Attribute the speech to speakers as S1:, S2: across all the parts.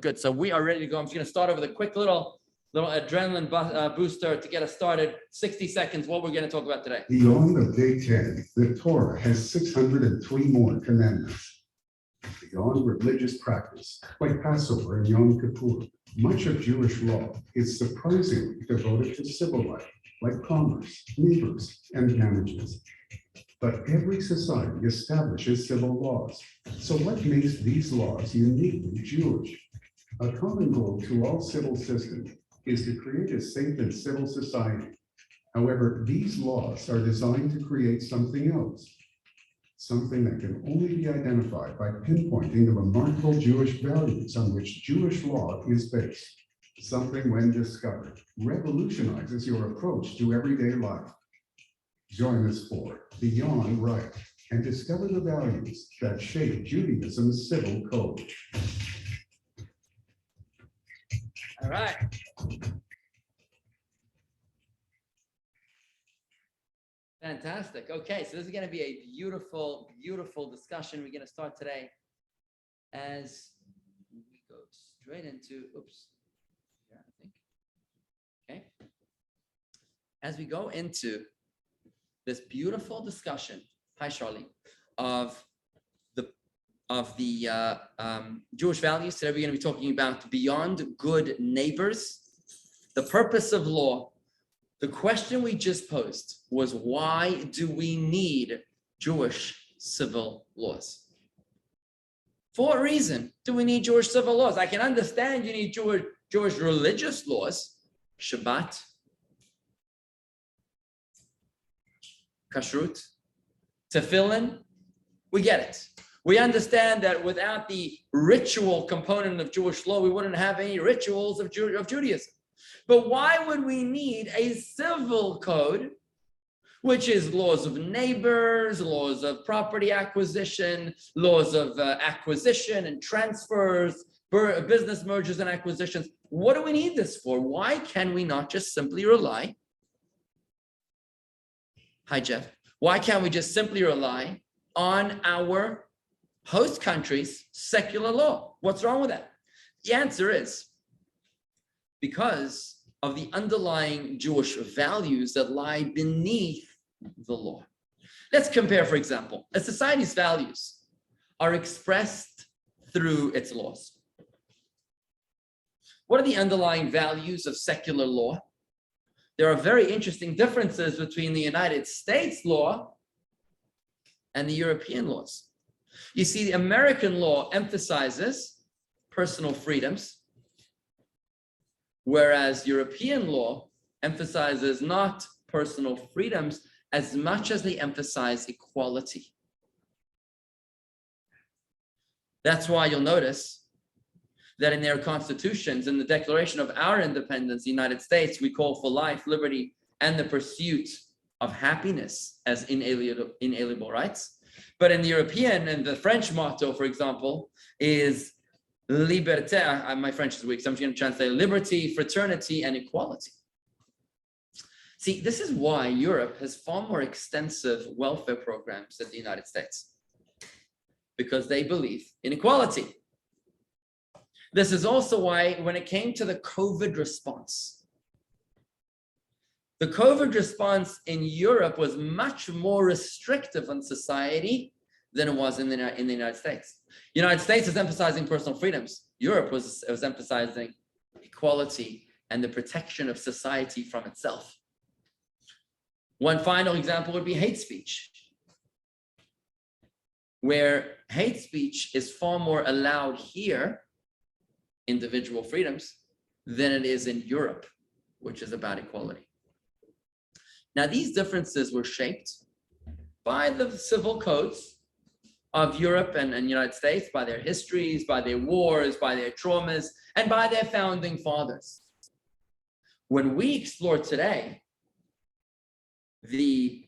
S1: Good. So we are ready to go. I'm just going to start over with a quick little adrenaline booster to get us started. 60 seconds. What we're going to talk about today.
S2: Beyond the day 10, the Torah has 603 more commandments. Beyond religious practice, like Passover and Yom Kippur, much of Jewish law is surprisingly devoted to civil life, like commerce, neighbors, and marriages. But every society establishes civil laws. So what makes these laws uniquely Jewish? A common goal to all civil systems is to create a safe and civil society. However, these laws are designed to create something else, something that can only be identified by pinpointing the remarkable Jewish values on which Jewish law is based. Something, when discovered, revolutionizes your approach to everyday life. Join us for Beyond Right and discover the values that shape Judaism's civil code.
S1: All right. Fantastic. Okay, so this is going to be a beautiful, beautiful discussion. We're going to start today as we go straight into, yeah, I think. Okay. As we go into this beautiful discussion, hi Charlie, of the Jewish values. Today we're going to be talking about beyond good neighbors, the purpose of law. The question we just posed was, why do we need Jewish civil laws? For what reason do we need Jewish civil laws? I can understand you need Jewish religious laws, Shabbat, kashrut, tefillin. We get it. We understand that without the ritual component of Jewish law, we wouldn't have any rituals of Judaism. But why would we need a civil code, which is laws of neighbors, laws of property acquisition, laws of acquisition and transfers, business mergers and acquisitions? What do we need this for? Why can we not just simply rely? Hi, Jeff. Why can't we just simply rely on our host country's secular law? What's wrong with that? The answer is because of the underlying Jewish values that lie beneath the law. Let's compare, for example, a society's values are expressed through its laws. What are the underlying values of secular law? There are very interesting differences between the United States law and the European laws. You see, the American law emphasizes personal freedoms, whereas European law emphasizes not personal freedoms as much as they emphasize equality. That's why you'll notice that in their constitutions, in the Declaration of our Independence, the United States, we call for life, liberty, and the pursuit of happiness as inalienable rights. But in the European and the French motto, for example, is liberté. My French is weak, so I'm just going to translate liberty, fraternity, and equality. See, this is why Europe has far more extensive welfare programs than the United States, because they believe in equality. This is also why when it came to the COVID response, the COVID response in Europe was much more restrictive on society than it was in the United States. The United States is emphasizing personal freedoms. Europe was emphasizing equality and the protection of society from itself. One final example would be hate speech, where hate speech is far more allowed here, individual freedoms, than it is in Europe, which is about equality. Now, these differences were shaped by the civil codes of Europe and United States, by their histories, by their wars, by their traumas, and by their founding fathers. When we explore today the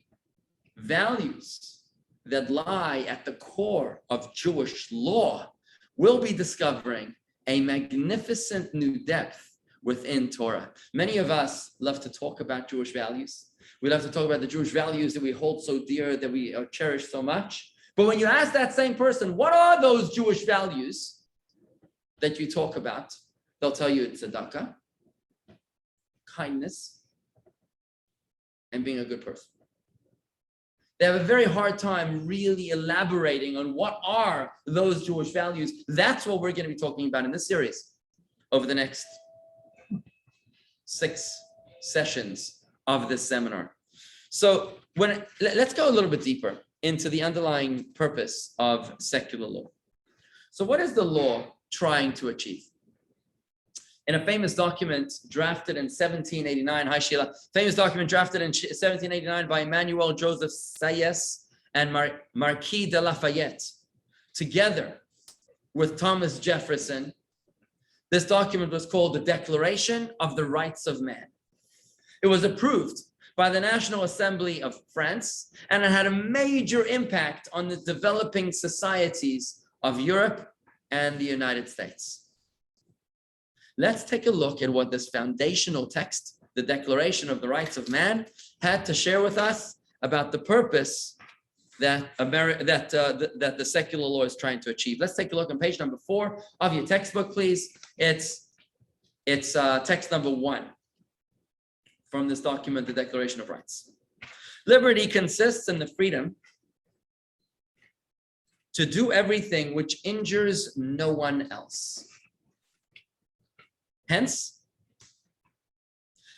S1: values that lie at the core of Jewish law, we'll be discovering a magnificent new depth within Torah. Many of us love to talk about Jewish values. We love to talk about the Jewish values that we hold so dear, that we cherish so much. But when you ask that same person, what are those Jewish values? that you talk about, they'll tell you it's tzedakah, kindness, and being a good person. They have a very hard time really elaborating on what are those Jewish values. That's what we're going to be talking about in this series over the next 6 sessions of this seminar. So let's go a little bit deeper into the underlying purpose of secular law. So what is the law trying to achieve? In a famous document drafted in 1789, hi Sheila, famous document drafted in 1789 by Emmanuel Joseph Sayes and Marquis de Lafayette, together with Thomas Jefferson, this document was called the Declaration of the Rights of Man. It was approved by the National Assembly of France, and it had a major impact on the developing societies of Europe and the United States. Let's take a look at what this foundational text, the Declaration of the Rights of Man, had to share with us about the purpose that the secular law is trying to achieve. Let's take a look on page number 4 of your textbook, please. It's text number 1 from this document, the Declaration of Rights. Liberty consists in the freedom to do everything which injures no one else. Hence,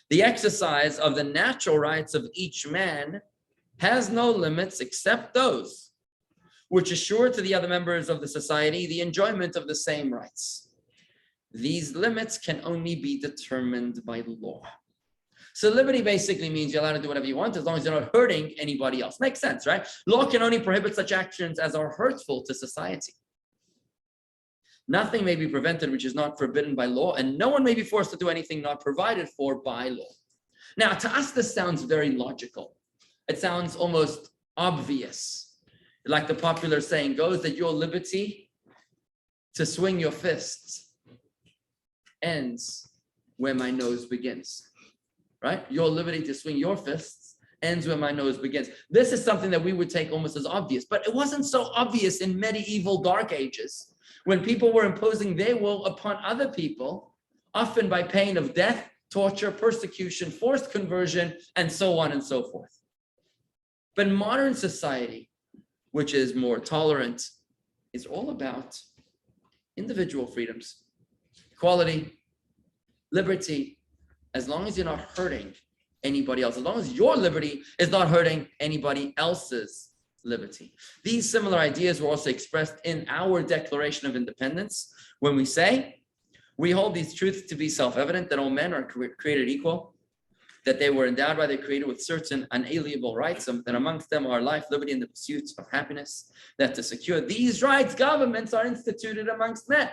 S1: the exercise of the natural rights of each man has no limits except those which assure to the other members of the society the enjoyment of the same rights. These limits can only be determined by law. So liberty basically means you're allowed to do whatever you want as long as you're not hurting anybody else. Makes sense, right? Law can only prohibit such actions as are hurtful to society. Nothing may be prevented which is not forbidden by law, and no one may be forced to do anything not provided for by law. Now, to us, this sounds very logical. It sounds almost obvious. Like the popular saying goes, that your liberty to swing your fists ends where my nose begins, right? Your liberty to swing your fists ends where my nose begins. This is something that we would take almost as obvious, but it wasn't so obvious in medieval dark ages, when people were imposing their will upon other people, often by pain of death, torture, persecution, forced conversion, and so on and so forth. But modern society, which is more tolerant, is all about individual freedoms, equality, liberty, as long as you're not hurting anybody else, as long as your liberty is not hurting anybody else's liberty. These similar ideas were also expressed in our Declaration of Independence when we say, we hold these truths to be self-evident, that all men are created equal, that they were endowed by their Creator with certain unalienable rights, and that amongst them are life, liberty, and the pursuits of happiness, that to secure these rights, governments are instituted amongst men.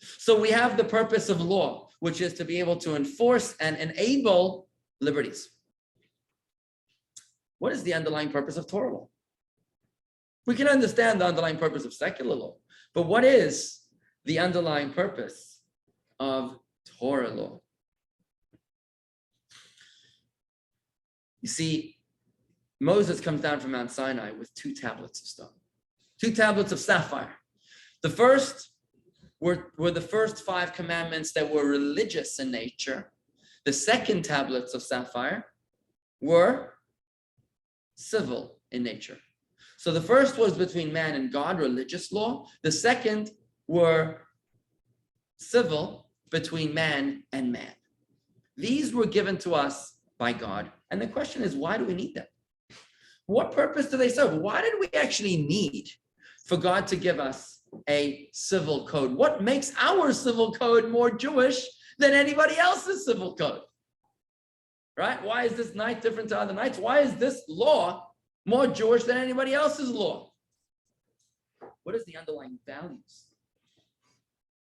S1: So we have the purpose of law, which is to be able to enforce and enable liberties. What is the underlying purpose of Torah law? We can understand the underlying purpose of secular law, but what is the underlying purpose of Torah law? You see, Moses comes down from Mount Sinai with 2 tablets of stone, 2 tablets of sapphire. The first were the first 5 commandments that were religious in nature. The second tablets of sapphire were civil in nature. So the first was between man and God, religious law. The second were civil, between man and man. These were given to us by God. And the question is, why do we need them? What purpose do they serve? Why did we actually need for God to give us a civil code? What makes our civil code more Jewish than anybody else's civil code? Right? Why is this night different to other nights? Why is this law more Jewish than anybody else's law? What is the underlying values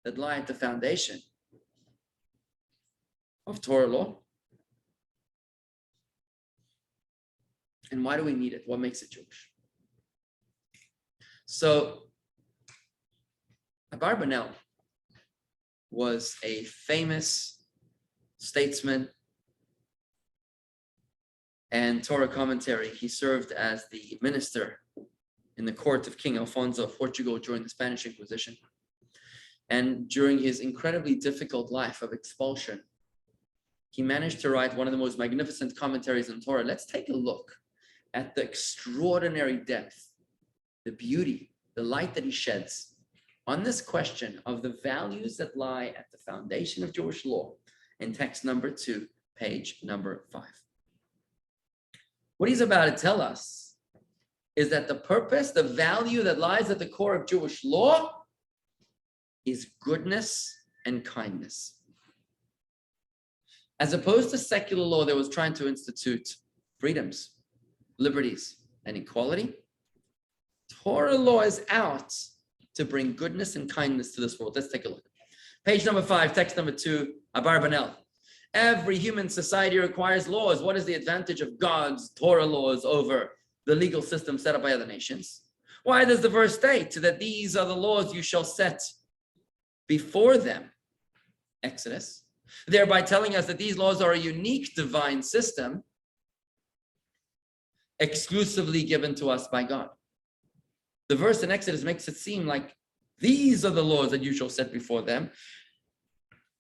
S1: that lie at the foundation of Torah law? And why do we need it? What makes it Jewish? So, Abarbanel was a famous statesman and Torah commentary. He served as the minister in the court of King Alfonso of Portugal during the Spanish Inquisition. And during his incredibly difficult life of expulsion, he managed to write one of the most magnificent commentaries on Torah. Let's take a look at the extraordinary depth, the beauty, the light that he sheds on this question of the values that lie at the foundation of Jewish law in text number 2, page number 5. What he's about to tell us is that the purpose, the value that lies at the core of Jewish law is goodness and kindness. As opposed to secular law that was trying to institute freedoms, liberties, and equality, Torah law is out to bring goodness and kindness to this world. Let's take a look. Page number 5, text number 2, Abarbanel. Every human society requires laws. What is the advantage of God's Torah laws over the legal system set up by other nations? Why does the verse state that these are the laws you shall set before them? Exodus. Thereby telling us that these laws are a unique divine system exclusively given to us by God. The verse in Exodus makes it seem like these are the laws that you shall set before them.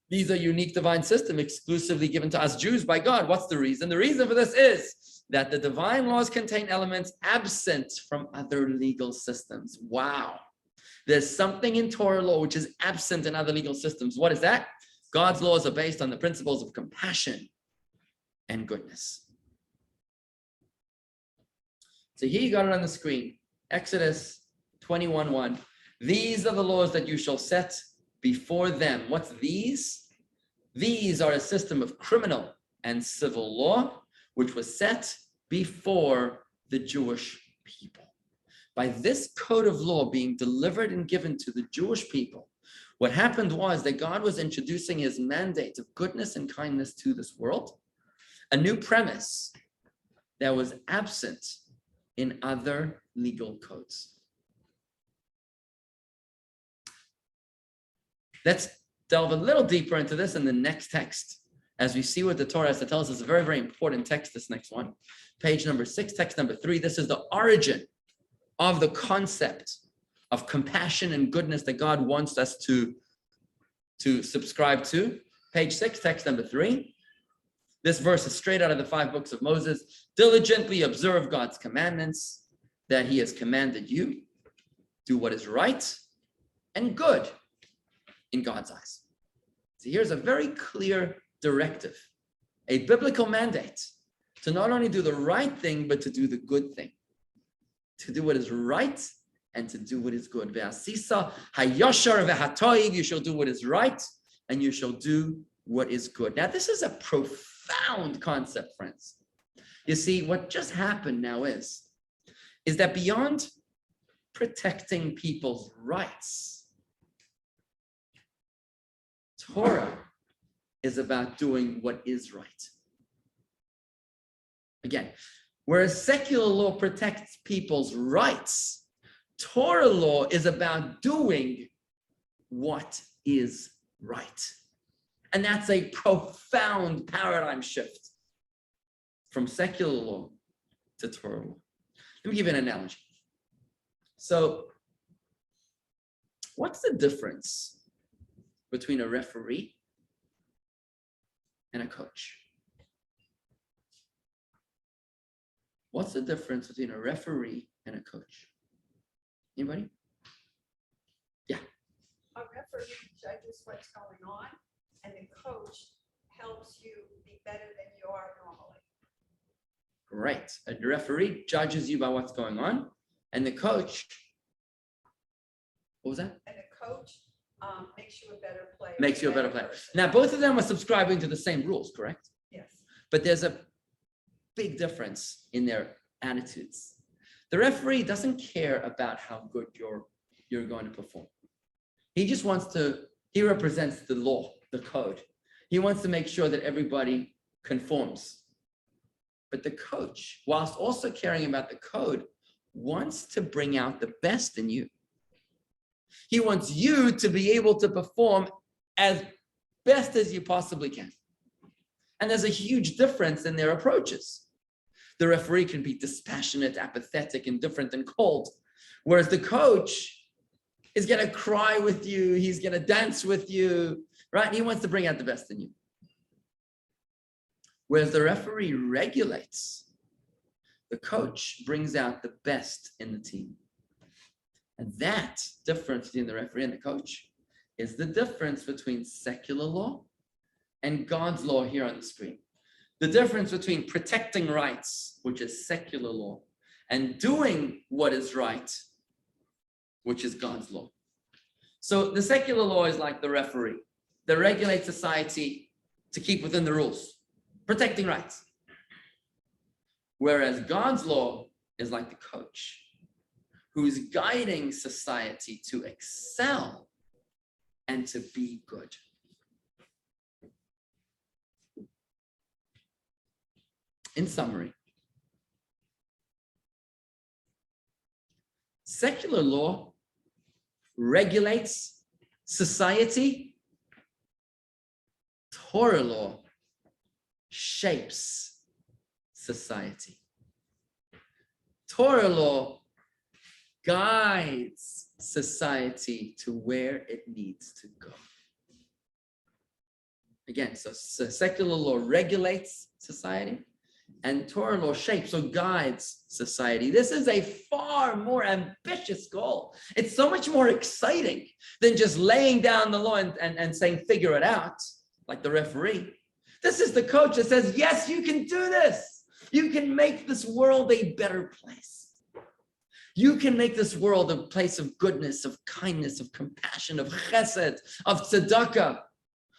S1: These are unique divine system exclusively given to us Jews by God. What's the reason? The reason for this is that the divine laws contain elements absent from other legal systems. Wow. There's something in Torah law which is absent in other legal systems. What is that? God's laws are based on the principles of compassion and goodness. So here you got it on the screen. Exodus 21:1. These are the laws that you shall set before them. What's these? These are a system of criminal and civil law, which was set before the Jewish people. By this code of law being delivered and given to the Jewish people, what happened was that God was introducing his mandate of goodness and kindness to this world, a new premise that was absent in other legal codes. Let's delve a little deeper into this in the next text as we see what the Torah has to tell us. It's a very, very important text, this next one. Page number 6, text number 3. This is the origin of the concept of compassion and goodness that God wants us to subscribe to. Page 6, text number 3. This verse is straight out of the 5 books of Moses. Diligently observe God's commandments that he has commanded you. Do what is right and good in God's eyes. So here's a very clear directive, a biblical mandate to not only do the right thing, but to do the good thing, to do what is right and to do what is good. Ve'asisa hayashar ve'hatoiv, you shall do what is right and you shall do what is good. Now, this is a profound concept, friends. You see, what just happened now is that beyond protecting people's rights, Torah is about doing what is right. Again, whereas secular law protects people's rights, Torah law is about doing what is right. And that's a profound paradigm shift from secular law to Torah law. Let me give you an analogy. So, what's the difference between a referee and a coach? What's the difference between a referee and a coach? Anybody? Yeah.
S3: A referee judges what's going on, and the coach helps you be better than you are normally.
S1: Great. A referee judges you by what's going on, and the coach, what was that?
S3: And the coach makes you a better player.
S1: Makes you a better player.
S3: person.
S1: Now, both of them are subscribing to the same rules, correct?
S3: Yes.
S1: But there's a big difference in their attitudes. The referee doesn't care about how good you're going to perform. He just wants to, he represents the law, the code. He wants to make sure that everybody conforms. But the coach, whilst also caring about the code, wants to bring out the best in you. He wants you to be able to perform as best as you possibly can. And there's a huge difference in their approaches. The referee can be dispassionate, apathetic, indifferent, and cold, whereas the coach He's going to cry with you. He's going to dance with you, right? He wants to bring out the best in you. Whereas the referee regulates, the coach brings out the best in the team. And that difference between the referee and the coach is the difference between secular law and God's law here on the screen. The difference between protecting rights, which is secular law, and doing what is right, which is God's law. So the secular law is like the referee that regulates society to keep within the rules, protecting rights. Whereas God's law is like the coach who's guiding society to excel and to be good. In summary, secular law regulates society. Torah law shapes society. Torah law guides society to where it needs to go. Again, so secular law regulates society, and Torah law shapes or guides society. This is a far more ambitious goal. It's so much more exciting than just laying down the law and saying, figure it out, like the referee. This is the coach that says, yes, you can do this. You can make this world a better place. You can make this world a place of goodness, of kindness, of compassion, of chesed, of tzedakah,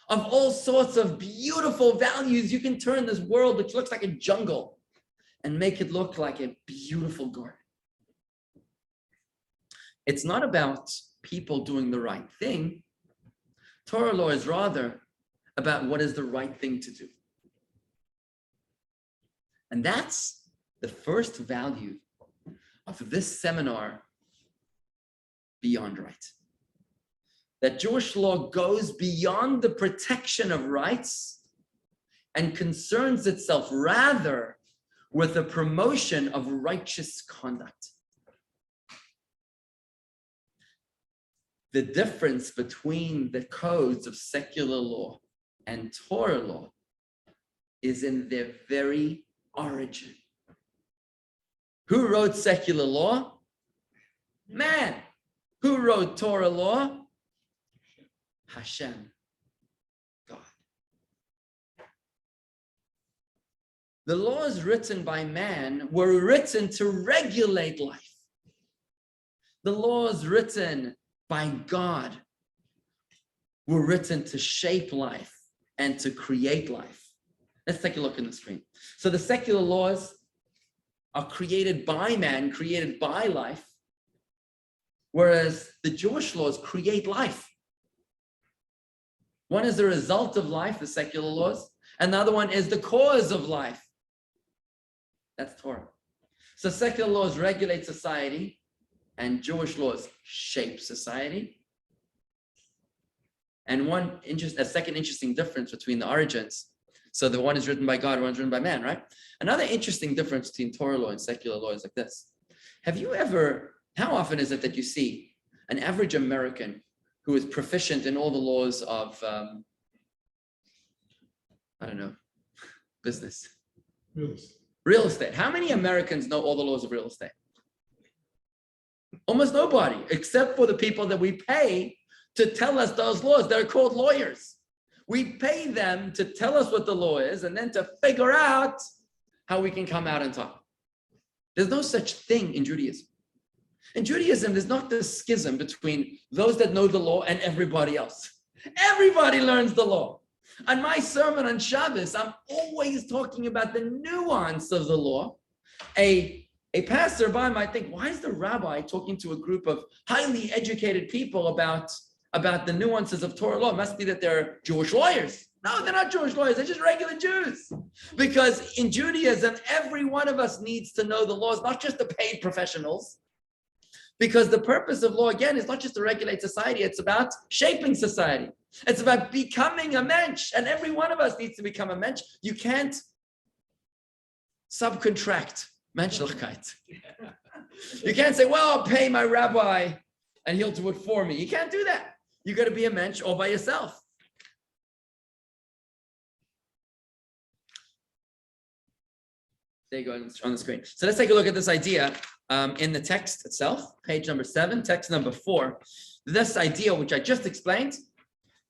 S1: of all sorts of beautiful values. You can turn this world, which looks like a jungle, and make it look like a beautiful garden. It's not about people doing the right thing. Torah law is rather about what is the right thing to do. And that's the first value of this seminar, Beyond Right. That Jewish law goes beyond the protection of rights and concerns itself rather with the promotion of righteous conduct. The difference between the codes of secular law and Torah law is in their very origin. Who wrote secular law? Man. Who wrote Torah law? Hashem, God. The laws written by man were written to regulate life. The laws written by God were written to shape life and to create life. Let's take a look in the screen. So the secular laws are created by man, created by life, whereas the Jewish laws create life. One is the result of life, the secular laws, and the other one is the cause of life. That's Torah. So secular laws regulate society, and Jewish laws shape society. And a second interesting difference between the origins. So the one is written by God, one is written by man, right? Another interesting difference between Torah law and secular law is like this. How often is it that you see an average American who is proficient in all the laws of, business? Real estate. How many Americans know all the laws of real estate? Almost nobody, except for the people that we pay to tell us those laws. They're called lawyers. We pay them to tell us what the law is and then to figure out how we can come out on top. There's no such thing in Judaism. In Judaism, there's not this schism between those that know the law and everybody else. Everybody learns the law. On my sermon on Shabbos, I'm always talking about the nuance of the law. A passerby might think, why is the rabbi talking to a group of highly educated people about the nuances of Torah law? It must be that they're Jewish lawyers. No, they're not Jewish lawyers. They're just regular Jews. Because in Judaism, every one of us needs to know the laws, not just the paid professionals. Because the purpose of law, again, is not just to regulate society. It's about shaping society. It's about becoming a mensch. And every one of us needs to become a mensch. You can't subcontract menschlichkeit. You can't say, well, I'll pay my rabbi and he'll do it for me. You can't do that. You got to be a mensch all by yourself. There you go on the screen. So let's take a look at this idea in the text itself, page number 7, text number 4. This idea, which I just explained,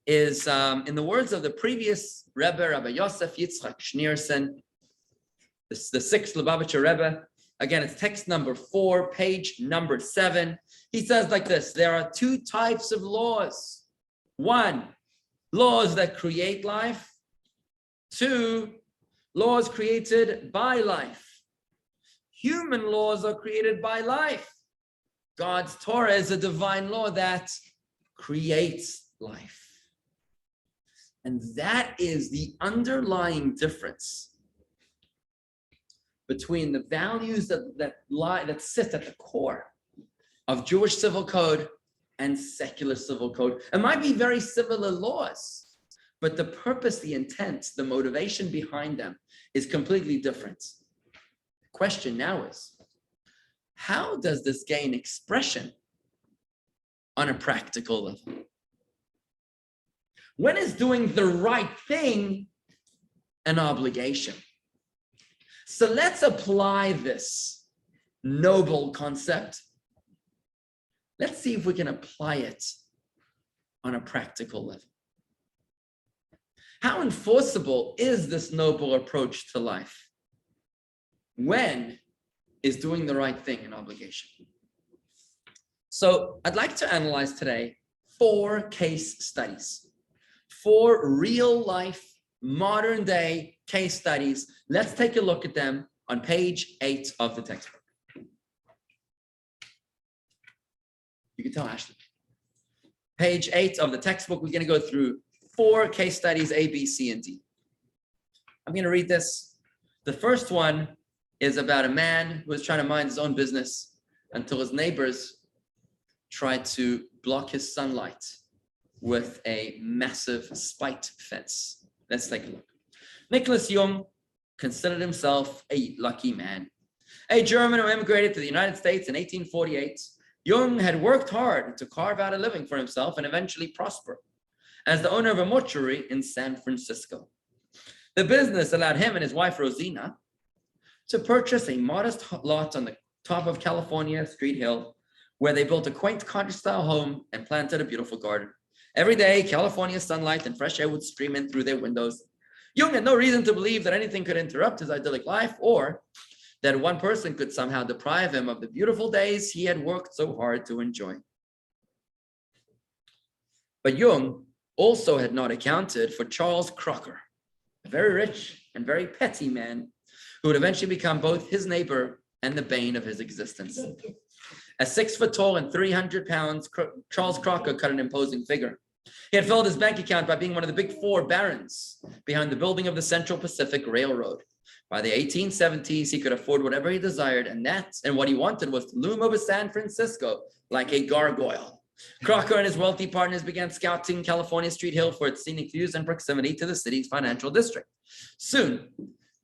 S1: is in the words of the previous Rebbe, Rabbi Yosef Yitzchak Schneerson, the 6th Lubavitcher Rebbe. Again, it's text number 4, page number 7. He says like this: there are 2 types of laws. 1, laws that create life. 2, laws created by life. Human laws are created by life. God's Torah is a divine law that creates life. And that is the underlying difference between the values that sit at the core of Jewish civil code and secular civil code. It might be very similar laws, but the purpose, the intent, the motivation behind them is completely different. The question now is, how does this gain expression on a practical level? When is doing the right thing an obligation? So let's apply this noble concept. Let's see if we can apply it on a practical level. How enforceable is this noble approach to life? When is doing the right thing an obligation? So I'd like to analyze today 4 case studies, 4 real life, modern day case studies. Let's take a look at them on page 8 of the textbook. You can tell Ashley. Page 8 of the textbook, we're going to go through 4 case studies, A, B, C, and D. I'm going to read this. The first one is about a man who was trying to mind his own business until his neighbors tried to block his sunlight with a massive spiked fence. Let's take a look. Nicholas Jung considered himself a lucky man. A German who immigrated to the United States in 1848, Jung had worked hard to carve out a living for himself and eventually prosper as the owner of a mortuary in San Francisco. The business allowed him and his wife Rosina to purchase a modest lot on the top of California Street Hill, where they built a quaint cottage-style home and planted a beautiful garden. Every day, California sunlight and fresh air would stream in through their windows. Jung had no reason to believe that anything could interrupt his idyllic life, or that one person could somehow deprive him of the beautiful days he had worked so hard to enjoy. But Jung also had not accounted for Charles Crocker, a very rich and very petty man who would eventually become both his neighbor and the bane of his existence. At 6 foot tall and 300 pounds, Charles Crocker cut an imposing figure. He had filled his bank account by being one of the big 4 barons behind the building of the Central Pacific Railroad. By the 1870s, he could afford whatever he desired, and what he wanted was to loom over San Francisco like a gargoyle. Crocker and his wealthy partners began scouting California Street Hill for its scenic views and proximity to the city's financial district. Soon,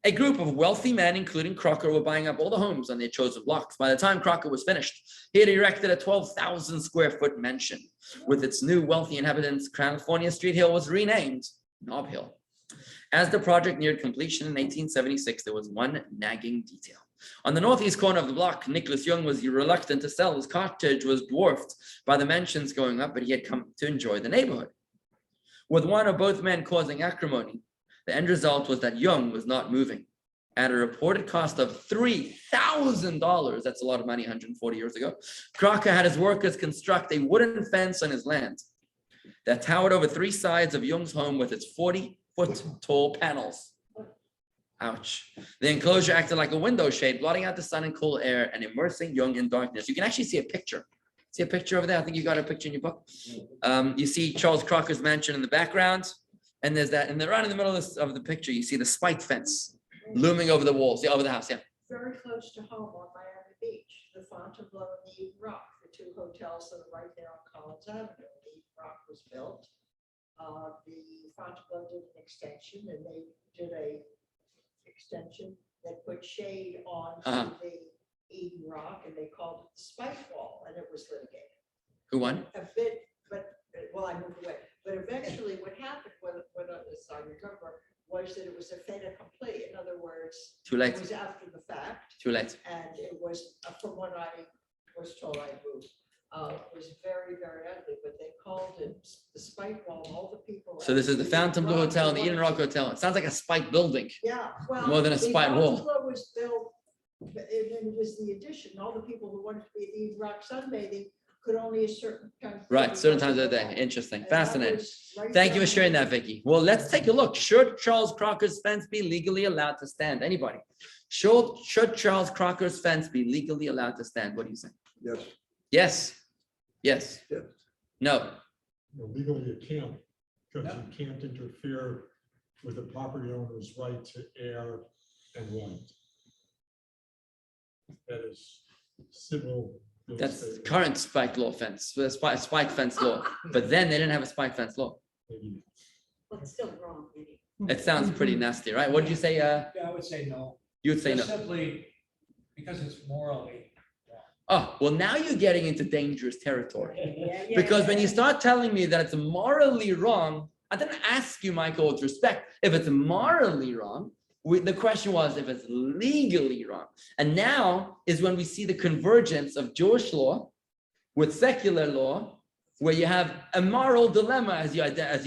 S1: a group of wealthy men, including Crocker, were buying up all the homes on their chosen blocks. By the time Crocker was finished, he had erected a 12,000 square foot mansion. With its new wealthy inhabitants, California Street Hill was renamed Nob Hill. As the project neared completion in 1876, there was one nagging detail. On the northeast corner of the block, Nicholas Jung was reluctant to sell. His cottage was dwarfed by the mansions going up, but he had come to enjoy the neighborhood. With one or both men causing acrimony, the end result was that Jung was not moving. At a reported cost of $3,000, that's a lot of money 140 years ago, Crocker had his workers construct a wooden fence on his land that towered over 3 sides of Jung's home with its 40-foot tall panels. Ouch. The enclosure acted like a window shade, blotting out the sun and cool air and immersing Jung in darkness. You can actually see a picture. See a picture over there? I think you got a picture in your book. You see Charles Crocker's mansion in the background. And there's that, and then right in the middle of the picture, you see the spiked fence looming over the walls, over the house, yeah.
S4: Very close to home on Miami Beach, the Fontainebleau and the Eden Rock, the 2 hotels that are right there on Collins Avenue. The Eden Rock was built. The Fontainebleau did an extension, and they did a extension that put shade on the Eden Rock, and they called it the Spike Wall, and it was litigated.
S1: Who won?
S4: a bit, but, well, I moved away. But eventually what happened, as I remember, was that it was a fait accompli. In other words,
S1: Too
S4: it
S1: late.
S4: was after the fact.
S1: Too late.
S4: And it was, from what I was told I moved, it was very, very ugly, but they called it the spike wall, all the people.
S1: So this is the Fontainebleau Hotel and the Eden Rock Hotel. It sounds like a spiked building.
S4: Yeah, well.
S1: More than a
S4: the
S1: spiked wall.
S4: Fontainebleau was built, and it was the addition, all the people who wanted to be at the Eden Rock sunbathing could only a certain time.
S1: Right, certain times of the day. Interesting,
S4: And that
S1: fascinating.
S4: was right
S1: Thank you for
S4: down
S1: sharing
S4: there.
S1: that, Vicky. Well, let's take a look. Should Charles Crocker's fence be legally allowed to stand? Anybody? Should Charles Crocker's fence be legally allowed to stand? What do you say?
S5: Yes.
S1: Yes. Yes.
S5: Yes.
S1: No.
S6: No, legally you can't, because you can't interfere with the property owner's right to air and light. That is civil. real
S1: That's
S6: estate.
S1: current spike law fence, spike fence law. But then they didn't have a spike fence law.
S6: Maybe.
S4: Well, it's still wrong, maybe.
S1: It sounds pretty nasty, right? What did you say?
S7: Yeah, I would say no.
S1: You would say no.
S7: Just simply because it's morally wrong.
S1: Oh, well, now you're getting into dangerous territory.
S4: Yeah, yeah,
S1: Because when
S4: yeah.
S1: you start telling me that it's morally wrong, I didn't ask you, Michael, with respect, if it's morally wrong. The question was if it's legally wrong. And now is when we see the convergence of Jewish law with secular law, where you have a moral dilemma, as you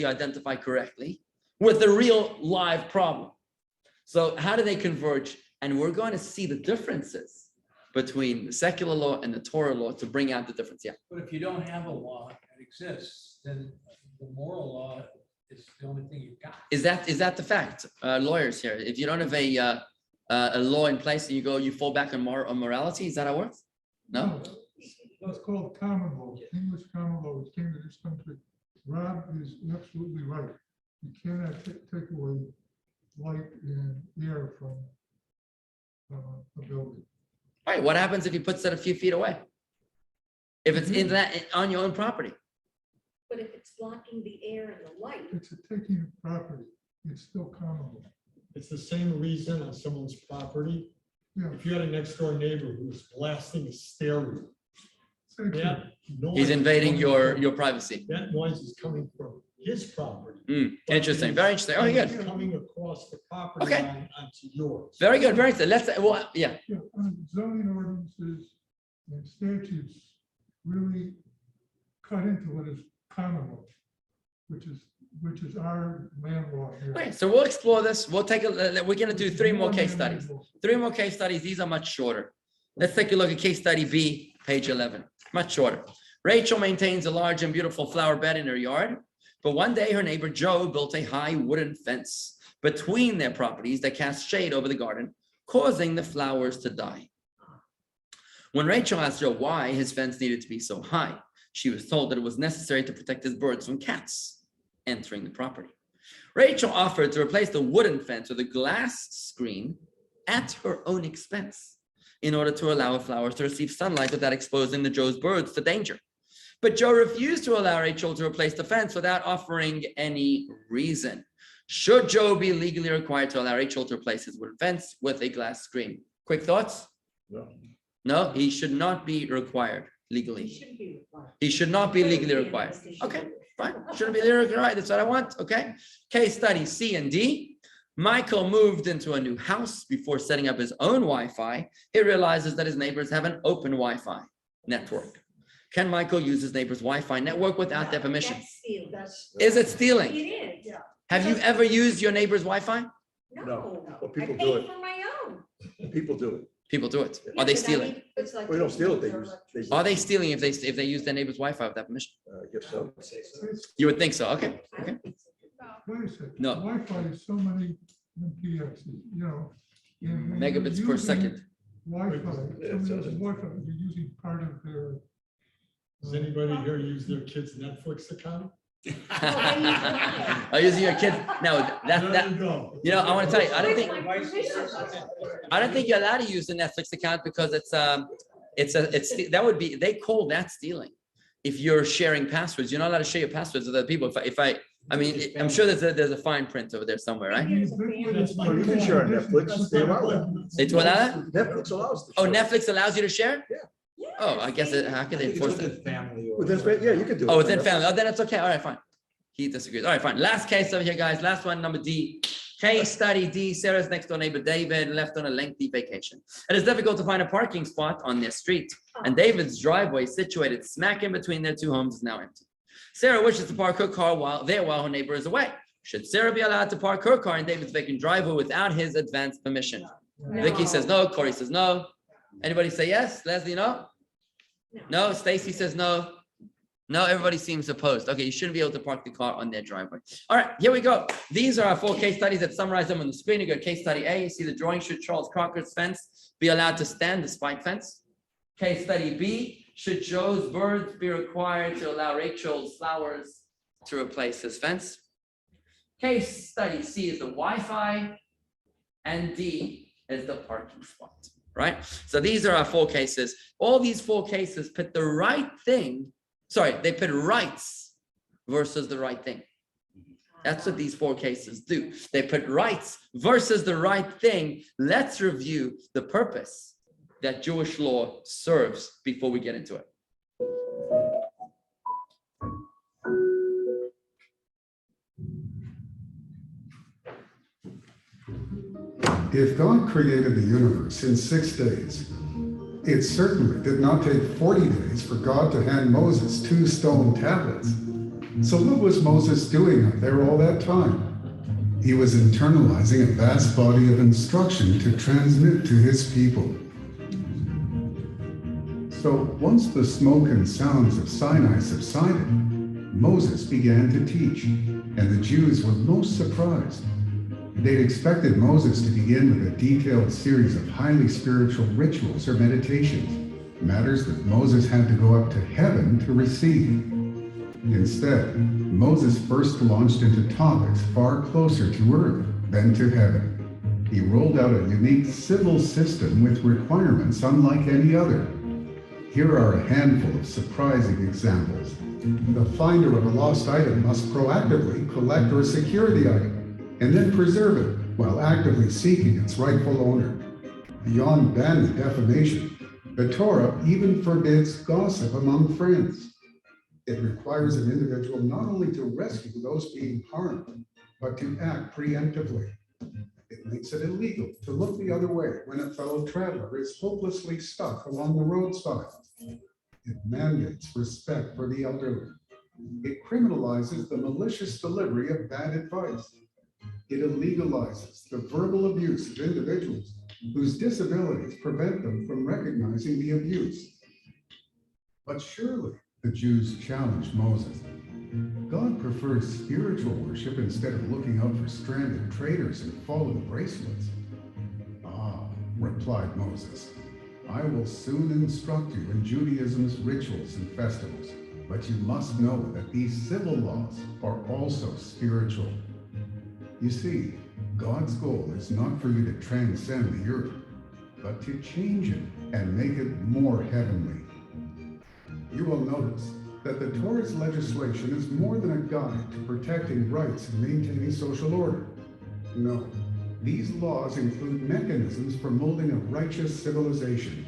S1: identify correctly, with a real live problem. So how do they converge? And we're going to see the differences between the secular law and the Torah law to bring out the difference. Yeah.
S7: But if you don't have a law that exists, then the moral law is the only thing you've got.
S1: Is that the fact? Lawyers here, if you don't have a law in place and you fall back on morality, is that how it works? No?
S8: It's called common law, English common law, which came to this country. Rob is absolutely right. You cannot take away light and air from a building.
S1: All right, what happens if he puts it a few feet away? If it's in that, on your own property?
S9: But if it's blocking the air and the light,
S8: It's a taking of property, it's still common law.
S6: It's the same reason on someone's property.
S8: Yeah,
S6: If you had a next door neighbor who's blasting a stereo,
S8: same thing.
S6: that noise.
S1: He's
S6: is
S1: invading
S6: coming
S1: your
S6: from-
S1: privacy.
S6: That noise is coming from his property.
S1: Interesting, very interesting. Oh,
S6: It's
S1: good.
S6: coming across the property
S1: Okay.
S6: line onto yours.
S1: Very good, very good. Let's, well, yeah.
S8: Yeah, zoning ordinances and statutes really cut into what is common law, which is our land law here.
S1: Okay, so we'll explore this. We're gonna do three more case studies. Three more case studies. These are much shorter. Let's take a look at case study B, page 11, much shorter. Rachel maintains a large and beautiful flower bed in her yard, but one day her neighbor Joe built a high wooden fence between their properties that cast shade over the garden, causing the flowers to die. When Rachel asked Joe why his fence needed to be so high, she was told that it was necessary to protect his birds from cats entering the property. Rachel offered to replace the wooden fence with a glass screen at her own expense in order to allow her flowers to receive sunlight without exposing the Joe's birds to danger. But Joe refused to allow Rachel to replace the fence without offering any reason. Should Joe be legally required to allow Rachel to replace his wooden fence with a glass screen? Quick thoughts?
S5: No.
S1: No, he should not be required legally.
S4: It shouldn't be required.
S1: He should not be legally required. Okay, fine. Shouldn't be legally required. That's what I want. Okay. Case study C and D. Michael moved into a new house before setting up his own Wi-Fi. He realizes that his neighbors have an open Wi-Fi network. Can Michael use his neighbor's Wi-Fi network without their permission?
S9: that's stealing.
S4: That's.
S1: Is it
S9: It
S1: stealing?
S9: is.
S4: Yeah.
S1: Have you ever used your neighbor's Wi-Fi?
S5: No, well,
S9: I
S5: people do
S9: pay
S5: it.
S9: for my own.
S5: People do it.
S1: People do it.
S9: Yeah,
S1: Are they
S9: but I
S1: stealing?
S9: mean,
S4: It's like.
S5: We don't steal it, they
S4: taking
S5: use,
S4: your
S5: they.
S1: Are they stealing if they use their neighbor's Wi-Fi without permission?
S5: I guess so.
S8: It's-
S1: You would think so. Okay. Okay.
S8: Wait a second.
S1: No.
S8: Wi-Fi is so many MPX, you know. and when you're
S1: Megabits per
S8: using
S1: second.
S8: Wi-Fi,
S5: Yeah, it
S8: somebody
S5: says
S8: uses
S5: it.
S8: Wi-Fi, you're using part of their.
S6: Does anybody here use their kid's Netflix account?
S1: Are you using your kids? No,
S6: There
S1: that,
S6: you go.
S1: you know, I want to tell you, I don't think,
S9: Permission.
S1: I don't think you're allowed to use the Netflix account because it's that would be, they call that stealing. If you're sharing passwords, you're not allowed to share your passwords with other people. I mean, I'm sure there's a fine print over there somewhere, right?
S5: Well, you can share on Netflix, they allow that.
S1: They do allow that?
S5: Netflix allows.
S1: Oh, Netflix allows you to share? Oh, I guess how can they enforce that?
S5: Family. Yeah, you could do it.
S1: Oh, within family. Oh, then it's okay. All right, fine. He disagrees. All right, fine. Last case over here, guys. Last one, number D. Case study D. Sarah's next door neighbor David left on a lengthy vacation. It is difficult to find a parking spot on their street, and David's driveway, situated smack in between their two homes, is now empty. Sarah wishes to park her car while her neighbor is away. Should Sarah be allowed to park her car in David's vacant driveway without his advance permission?
S9: No.
S1: Vicky says no. Corey says no. Anybody say yes? Leslie, no? No. Stacy says no. No, everybody seems opposed. Okay, you shouldn't be able to park the car on their driveway. All right, here we go. These are our 4 case studies that summarize them on the screen. You got case study A. You see the drawing. Should Charles Crocker's fence be allowed to stand, the spike fence? Case study B. Should Joe's birds be required to allow Rachel's flowers to replace his fence? Case study C is the Wi-Fi, and D is the parking spot, right? So these are our 4 cases. All these 4 cases put the right thing, they put rights versus the right thing. That's what these 4 cases do. They put rights versus the right thing. Let's review the purpose that Jewish law serves before we get into it.
S2: If God created the universe in 6 days, it certainly did not take 40 days for God to hand Moses 2 stone tablets. So what was Moses doing up there all that time? He was internalizing a vast body of instruction to transmit to his people. So once the smoke and sounds of Sinai subsided, Moses began to teach, and the Jews were most surprised. They'd expected Moses to begin with a detailed series of highly spiritual rituals or meditations, matters that Moses had to go up to heaven to receive. Instead, Moses first launched into topics far closer to earth than to heaven. He rolled out a unique civil system with requirements unlike any other. Here are a handful of surprising examples. The finder of a lost item must proactively collect or secure the item, and then preserve it while actively seeking its rightful owner. Beyond banning defamation, the Torah even forbids gossip among friends. It requires an individual not only to rescue those being harmed, but to act preemptively. It makes it illegal to look the other way when a fellow traveler is hopelessly stuck along the roadside. It mandates respect for the elderly. It criminalizes the malicious delivery of bad advice. It illegalizes the verbal abuse of individuals whose disabilities prevent them from recognizing the abuse. But surely the Jews challenged Moses. God prefers spiritual worship instead of looking out for stranded traders and fallen bracelets. Ah, replied Moses, I will soon instruct you in Judaism's rituals and festivals, but you must know that these civil laws are also spiritual. You see, God's goal is not for you to transcend the earth, but to change it and make it more heavenly. You will notice that the Torah's legislation is more than a guide to protecting rights and maintaining social order. No, these laws include mechanisms for molding a righteous civilization.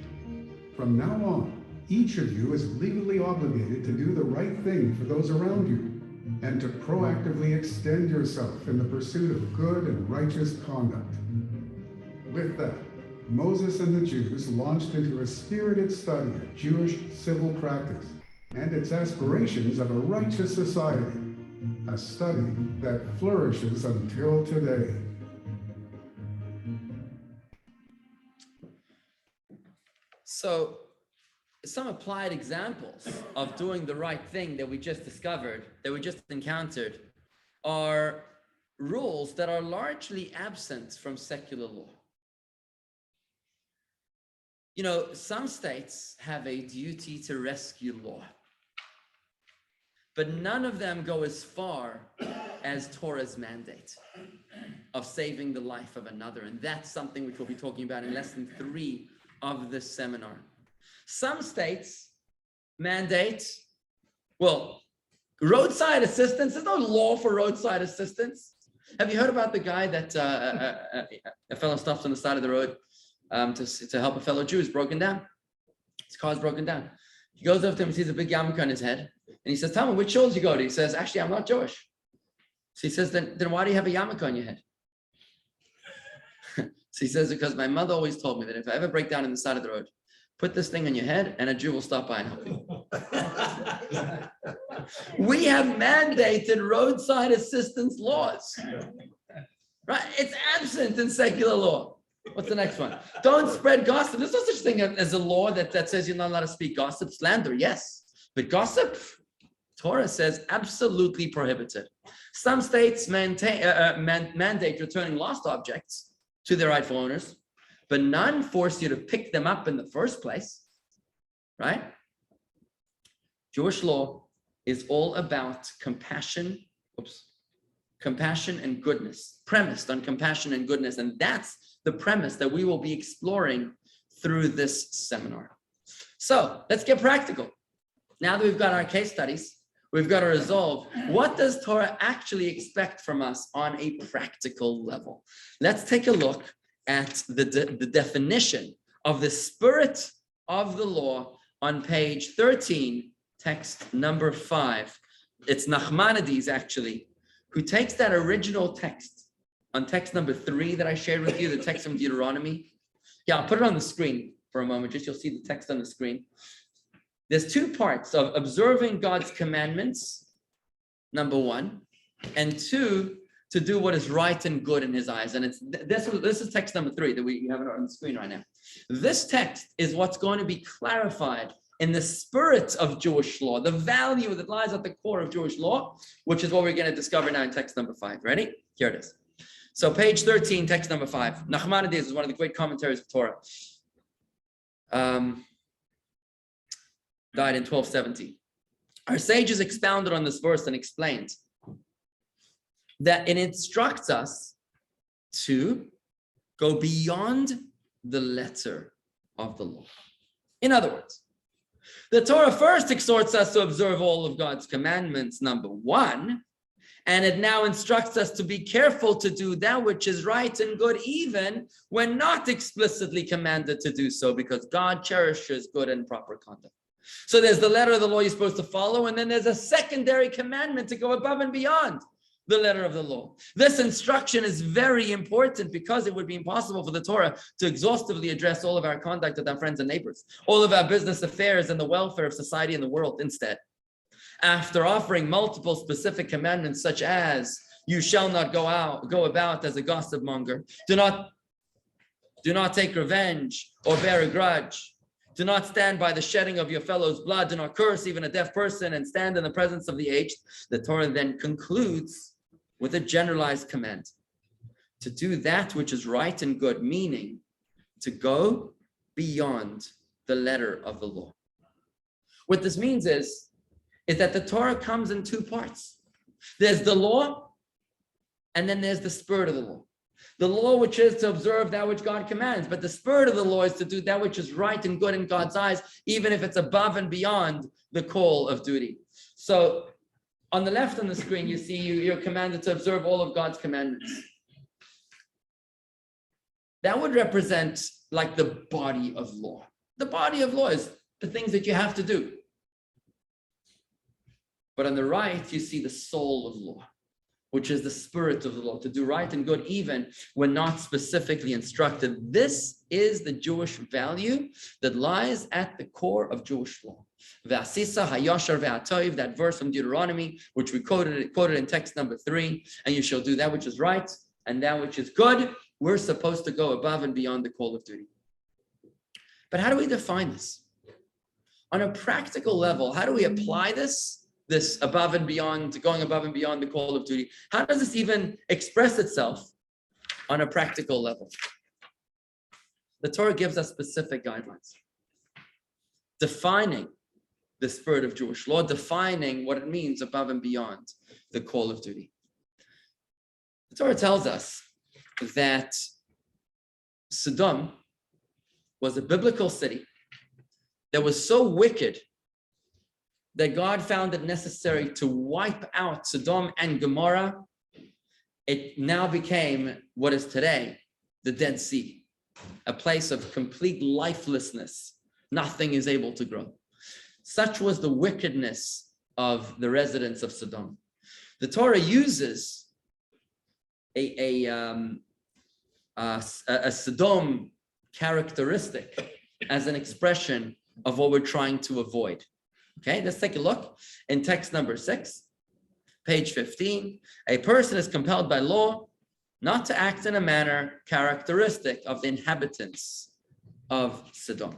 S2: From now on, each of you is legally obligated to do the right thing for those around you, and to proactively extend yourself in the pursuit of good and righteous conduct. With that, Moses and the Jews launched into a spirited study of Jewish civil practice and its aspirations of a righteous society, a study that flourishes until today.
S1: So some applied examples of doing the right thing that we just discovered, that we just encountered, are rules that are largely absent from secular law. You know, some states have a duty to rescue law, but none of them go as far as Torah's mandate of saving the life of another. And that's something which we'll be talking about in lesson 3 of this seminar. Some states mandate, roadside assistance. There's no law for roadside assistance. Have you heard about the guy that a fellow stops on the side of the road to help a fellow Jew who's broken down? His car's broken down. He goes over to him and sees a big yarmulke on his head. And he says, tell me, which shul did you go to? He says, actually, I'm not Jewish. So he says, then why do you have a yarmulke on your head? So he says, because my mother always told me that if I ever break down on the side of the road, put this thing on your head and a Jew will stop by and help you. We have mandated roadside assistance laws. Right? It's absent in secular law. What's the next one? Don't spread gossip. There's no such thing as a law that says you're not allowed to speak gossip. Slander, yes. But gossip, Torah says absolutely prohibited. Some states mandate returning lost objects to their rightful owners, but none force you to pick them up in the first place, right? Jewish law is all about compassion and goodness, premised on compassion and goodness. And that's the premise that we will be exploring through this seminar. So let's get practical. Now that we've got our case studies, we've got to resolve, what does Torah actually expect from us on a practical level? Let's take a look at the definition of the spirit of the law on page 13, text number 5. It's Nachmanides, actually, who takes that original text on text number 3 that I shared with you, the text from Deuteronomy. Yeah, I'll put it on the screen for a moment, just you'll see the text on the screen. There's 2 parts of observing God's commandments, number 1, and 2, to do what is right and good in his eyes. And it's this is text number 3 that you have it on the screen right now. This text is what's going to be clarified in the spirit of Jewish law, the value that lies at the core of Jewish law, which is what we're going to discover now in text number 5. Ready? Here it is. So page 13, text number 5. Nachmanides is one of the great commentaries of Torah. Died in 1270. Our sages expounded on this verse and explained that it instructs us to go beyond the letter of the law. In other words, the Torah first exhorts us to observe all of God's commandments, number 1, and it now instructs us to be careful to do that which is right and good, even when not explicitly commanded to do so, because God cherishes good and proper conduct. So there's the letter of the law you're supposed to follow, and then there's a secondary commandment to go above and beyond the letter of the law. This instruction is very important because it would be impossible for the Torah to exhaustively address all of our conduct with our friends and neighbors, all of our business affairs and the welfare of society and the world. Instead, after offering multiple specific commandments such as you shall not go about as a gossip monger, do not take revenge or bear a grudge, do not stand by the shedding of your fellow's blood, do not curse even a deaf person, and stand in the presence of the aged, the Torah then concludes with a generalized command to do that which is right and good, meaning to go beyond the letter of the law. What this means is that the Torah comes in 2 parts. There's the law, and then there's the spirit of the law. The law, which is to observe that which God commands, but the spirit of the law is to do that which is right and good in God's eyes, even if it's above and beyond the call of duty. So on the left on the screen, you see you're commanded to observe all of God's commandments. That would represent like the body of law. The body of law is the things that you have to do. But on the right, you see the soul of law, which is the spirit of the law, to do right and good even when not specifically instructed. This is the Jewish value that lies at the core of Jewish law. V'asisa hayashar ve'atoiv, that verse from Deuteronomy, which we quoted in text number 3, and you shall do that which is right and that which is good. We're supposed to go above and beyond the call of duty. But how do we define this? On a practical level, how do we apply this above and beyond, going above and beyond the call of duty? How does this even express itself on a practical level? The Torah gives us specific guidelines, defining the spirit of Jewish law, defining what it means above and beyond the call of duty. The Torah tells us that Sodom was a biblical city that was so wicked that God found it necessary to wipe out Sodom and Gomorrah. It now became what is today the Dead Sea, a place of complete lifelessness Nothing is able to grow. Such was the wickedness of the residents of Sodom. The Torah uses a Sodom characteristic as an expression of what we're trying to avoid. Okay, let's take a look in text number 6, page 15. A person is compelled by law not to act in a manner characteristic of the inhabitants of Sodom.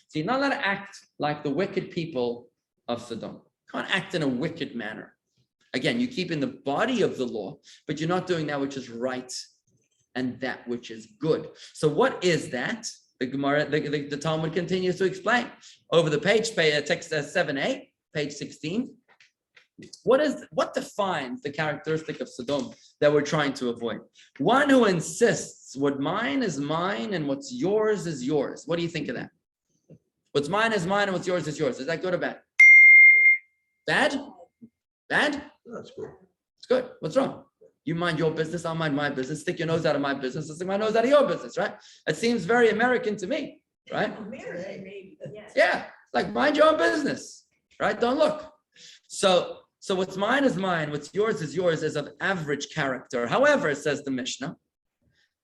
S1: So you're not allowed to act like the wicked people of Sodom. You can't act in a wicked manner. Again, you keep in the body of the law, but you're not doing that which is right and that which is good. So what is that? The Gemara, the Talmud continues to explain over the page, text 7a, page 16. What defines the characteristic of Sodom that we're trying to avoid? One who insists what mine is mine and what's yours is yours. What do you think of that? What's mine is mine and what's yours is yours. Is that good or bad? Bad? Bad?
S5: That's good.
S1: It's good. What's wrong? You mind your business, I'll mind my business. Stick your nose out of my business, I'll stick my nose out of your business, right? It seems very American to me, right?
S4: American, maybe, yes.
S1: Yeah, like mind your own business, right? Don't look. So what's mine is mine, what's yours is of average character. However, says the Mishnah,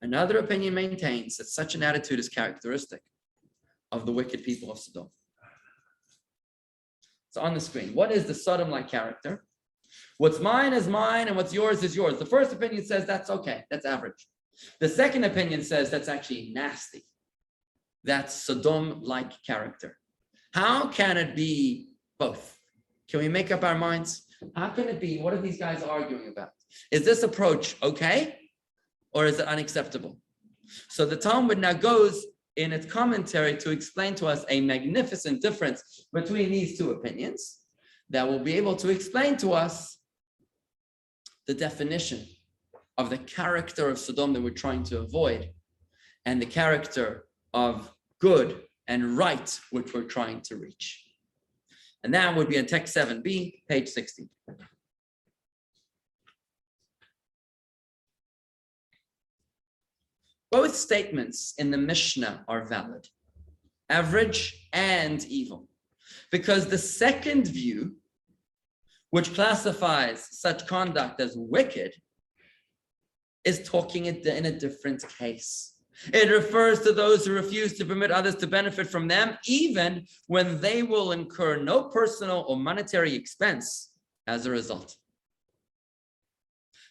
S1: another opinion maintains that such an attitude is characteristic of the wicked people of Sodom. So on the screen, what is the Sodom-like character? What's mine is mine and what's yours is yours. The first opinion says that's okay, that's average. The second opinion says that's actually nasty. That's Sodom-like character. How can it be both? Can we make up our minds? How can it be? What are these guys arguing about? Is this approach okay or is it unacceptable? So the Talmud now goes in its commentary to explain to us a magnificent difference between these two opinions that will be able to explain to us the definition of the character of Sodom that we're trying to avoid and the character of good and right which we're trying to reach. And that would be in text 7b, page 16. Both statements in the Mishnah are valid, average and evil, because the second view, which classifies such conduct as wicked, is talking in a different case. It refers to those who refuse to permit others to benefit from them, even when they will incur no personal or monetary expense as a result.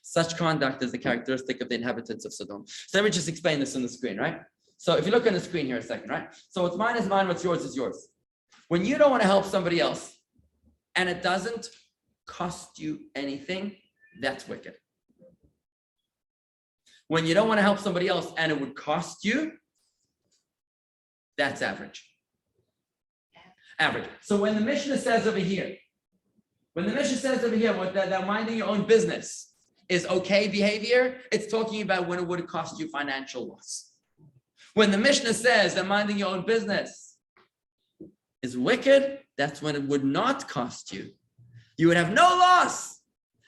S1: Such conduct is the characteristic of the inhabitants of Sodom. So let me just explain this on the screen, right? So if you look on the screen here a second, right? So what's mine is mine, what's yours is yours. When you don't want to help somebody else and it doesn't cost you anything, that's wicked. When you don't want to help somebody else and it would cost you, that's average. Average. So when the Mishnah says over here, what that minding your own business is okay behavior, it's talking about when it would cost you financial loss. When the Mishnah says that minding your own business is wicked, that's when it would not cost you. You would have no loss,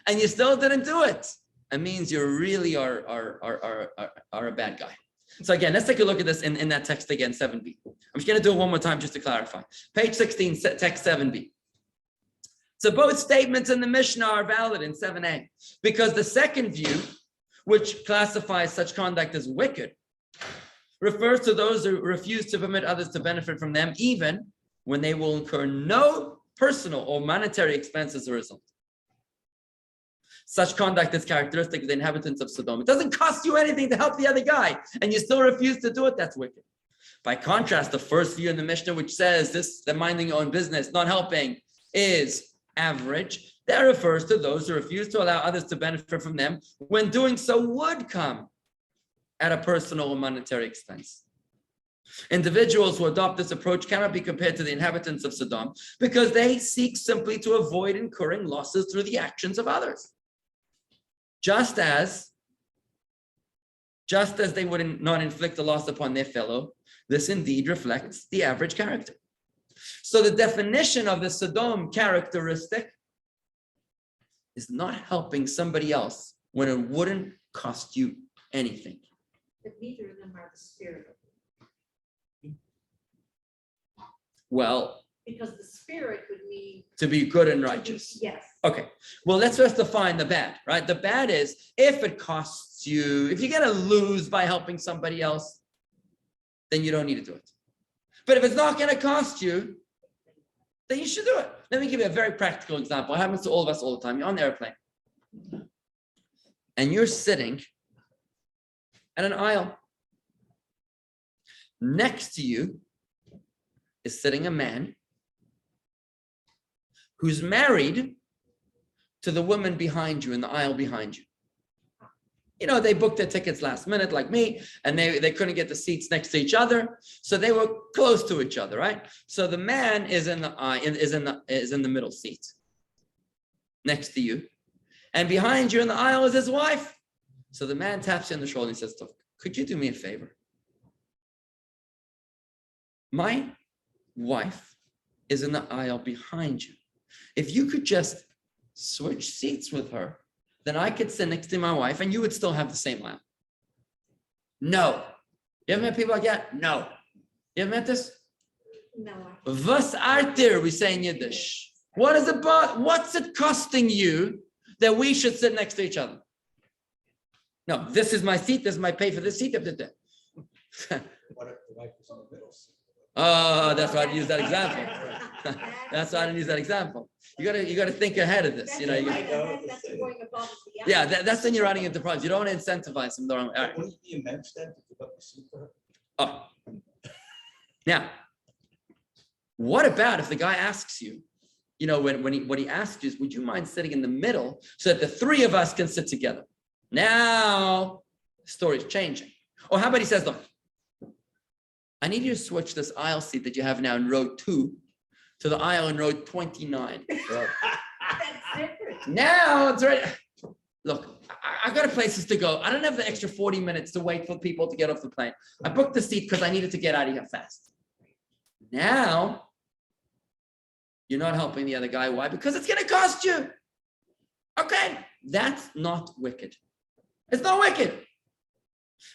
S1: and you still didn't do it. It means you really are a bad guy. So again, let's take a look at this in that text again, 7b. I'm just going to do it one more time just to clarify. Page 16, text 7b. So both statements in the Mishnah are valid in 7a, because the second view, which classifies such conduct as wicked, refers to those who refuse to permit others to benefit from them, even when they will incur no personal or monetary expense as a result. Such conduct is characteristic of the inhabitants of Sodom. It doesn't cost you anything to help the other guy, and you still refuse to do it, that's wicked. By contrast, the first view in the Mishnah, which says this, that minding your own business, not helping, is average, that refers to those who refuse to allow others to benefit from them when doing so would come at a personal or monetary expense. Individuals who adopt this approach cannot be compared to the inhabitants of Sodom because they seek simply to avoid incurring losses through the actions of others. Just as they would not inflict a loss upon their fellow, this indeed reflects the average character. So the definition of the Sodom characteristic is not helping somebody else when it wouldn't cost you anything.
S9: But neither of them are the spirit of
S1: Well,
S9: Because the spirit would mean.
S1: to be good and
S9: to be-
S1: righteous.
S9: Yes.
S1: Okay, well, let's first define the bad, right? The bad is if it costs you, if you're gonna lose by helping somebody else, then you don't need to do it. But if it's not gonna cost you, then you should do it. Let me give you a very practical example. It happens to all of us all the time. You're on the airplane and you're sitting at an aisle. Next to you is sitting a man who's married to the woman behind you in the aisle behind you. You know, they booked their tickets last minute like me, and they couldn't get the seats next to each other. So they were close to each other, right? So the man is in the middle seat next to you. And behind you in the aisle is his wife. So the man taps you on the shoulder and he says, could you do me a favor? My wife is in the aisle behind you. If you could just switch seats with her, then I could sit next to my wife and you would still have the same aisle. No. You ever met people like that? No. You ever met this?
S9: No.
S1: Was artir, we say in Yiddish. What is it about? What's it costing you that we should sit next to each other? No, this is my seat. This is my pay for this seat.
S5: What if the wife was in the middle seat?
S1: Oh, that's why I didn't use that example. That's why I didn't use that example. You gotta think ahead of this. You know.
S9: That's going above the
S1: Yeah, that's when you're running into problems. You don't want to incentivize them the wrong way. All right.
S5: Wouldn't it be immense then to give up the seat for her?
S1: Oh. Now, what about if the guy asks you, you know, what he asks you is, would you mind sitting in the middle so that the three of us can sit together? Now, the story's changing. Or how about he says, look, I need you to switch this aisle seat that you have now in row 2 to the aisle in row 29.
S9: That's different.
S1: Now it's right. Look, I've got places to go. I don't have the extra 40 minutes to wait for people to get off the plane. I booked the seat because I needed to get out of here fast. Now, you're not helping the other guy. Why? Because it's going to cost you. Okay, that's not wicked. It's not wicked.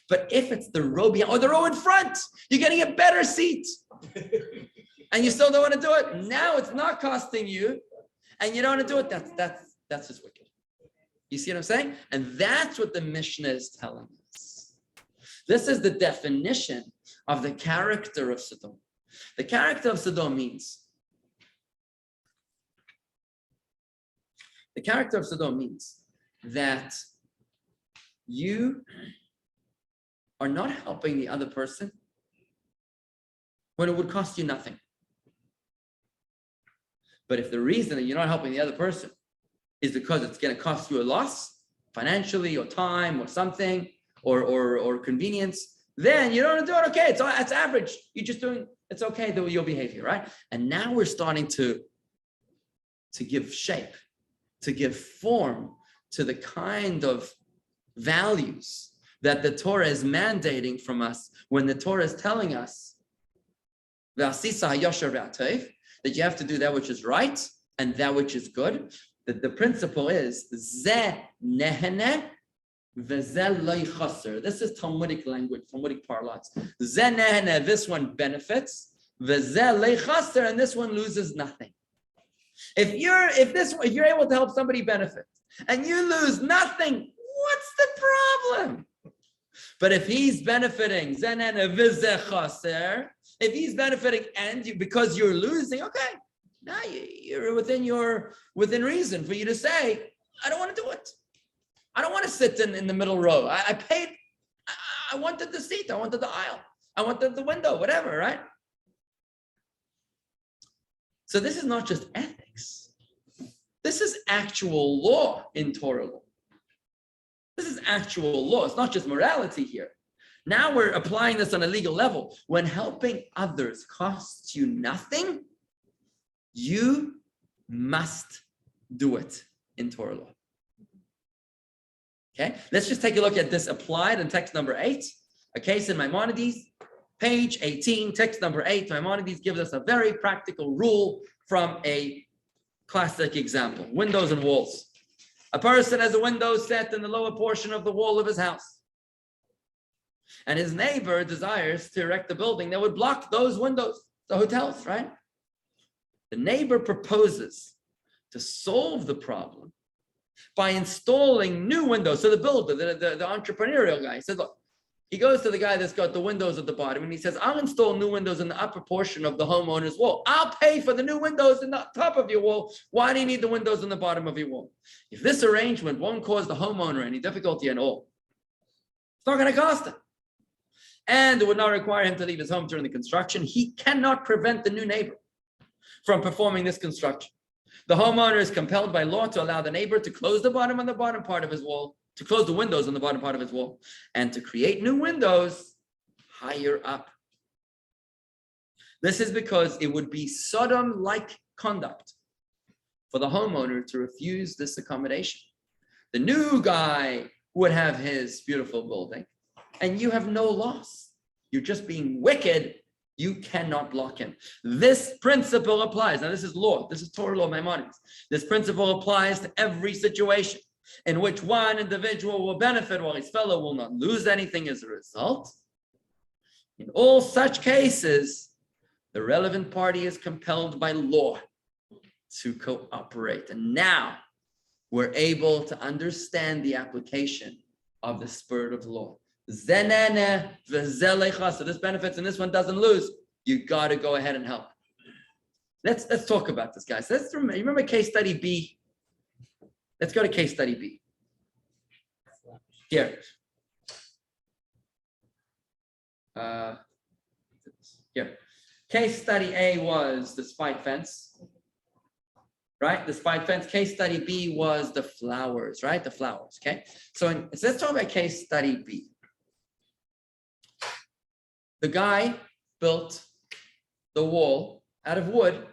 S1: But if it's the row behind or the row in front, you're getting a better seat. And you still don't want to do it. Now it's not costing you, and you don't want to do it. That's just wicked. You see what I'm saying? And that's what the Mishnah is telling us. This is the definition of the character of Sodom. The character of Sodom means that you are not helping the other person when it would cost you nothing. But if the reason that you're not helping the other person is because it's going to cost you a loss, financially or time or something, or convenience, then you don't want to do it. Okay, it's average. You're just doing, it's okay, your behavior, right? And now we're starting to give shape, to give form to the kind of values that the Torah is mandating from us when the Torah is telling us that you have to do that which is right and that which is good. That the principle is Ze nehene v'ze lo yichaser. This is Talmudic language, Talmudic parlance. Ze nehene, this one benefits, v'ze lo yichaser, and this one loses nothing. If you're able to help somebody benefit and you lose nothing, what's the problem? But if he's benefiting, ze nehene v'ze chaser, if he's benefiting and you, because you're losing, okay. Now you're within reason for you to say, I don't want to do it. I don't want to sit in the middle row. I paid, I wanted the seat, I wanted the aisle, I wanted the window, whatever, right? So this is not just ethics. This is actual law in Torah law. This is actual law. It's not just morality here. Now we're applying this on a legal level. When helping others costs you nothing, you must do it in Torah law. Okay, let's just take a look at this applied in text number 8. A case in Maimonides, page 18, text number 8. Maimonides gives us a very practical rule from a classic example. Windows and walls. A person has a window set in the lower portion of the wall of his house. And his neighbor desires to erect a building that would block those windows, the hotels, right? The neighbor proposes to solve the problem by installing new windows. So the builder, the entrepreneurial guy, says, look, he goes to the guy that's got the windows at the bottom and he says, I'll install new windows in the upper portion of the homeowner's wall. I'll pay for the new windows in the top of your wall. Why do you need the windows in the bottom of your wall? If this arrangement won't cause the homeowner any difficulty at all, it's not going to cost him. And it would not require him to leave his home during the construction. He cannot prevent the new neighbor from performing this construction. The homeowner is compelled by law to allow the neighbor to close the bottom on the bottom part of his wall, to close the windows on the bottom part of his wall, and to create new windows higher up. This is because it would be Sodom-like conduct for the homeowner to refuse this accommodation. The new guy would have his beautiful building, and you have no loss. You're just being wicked. You cannot block him. This principle applies. Now, this is law. This is Torah Law, Maimonides. This principle applies to every situation in which one individual will benefit while his fellow will not lose anything as a result. In all such cases, the relevant party is compelled by law to cooperate. And now we're able to understand the application of the spirit of law. So this benefits and this one doesn't lose. You got to go ahead and help. Let's talk about this, guys. Let's remember case study B. Let's go to case study B. Here. Here. Case study A was the spike fence. Right? The spike fence. Case study B was the flowers, right? The flowers, okay? So let's talk about case study B. The guy built the wall out of wood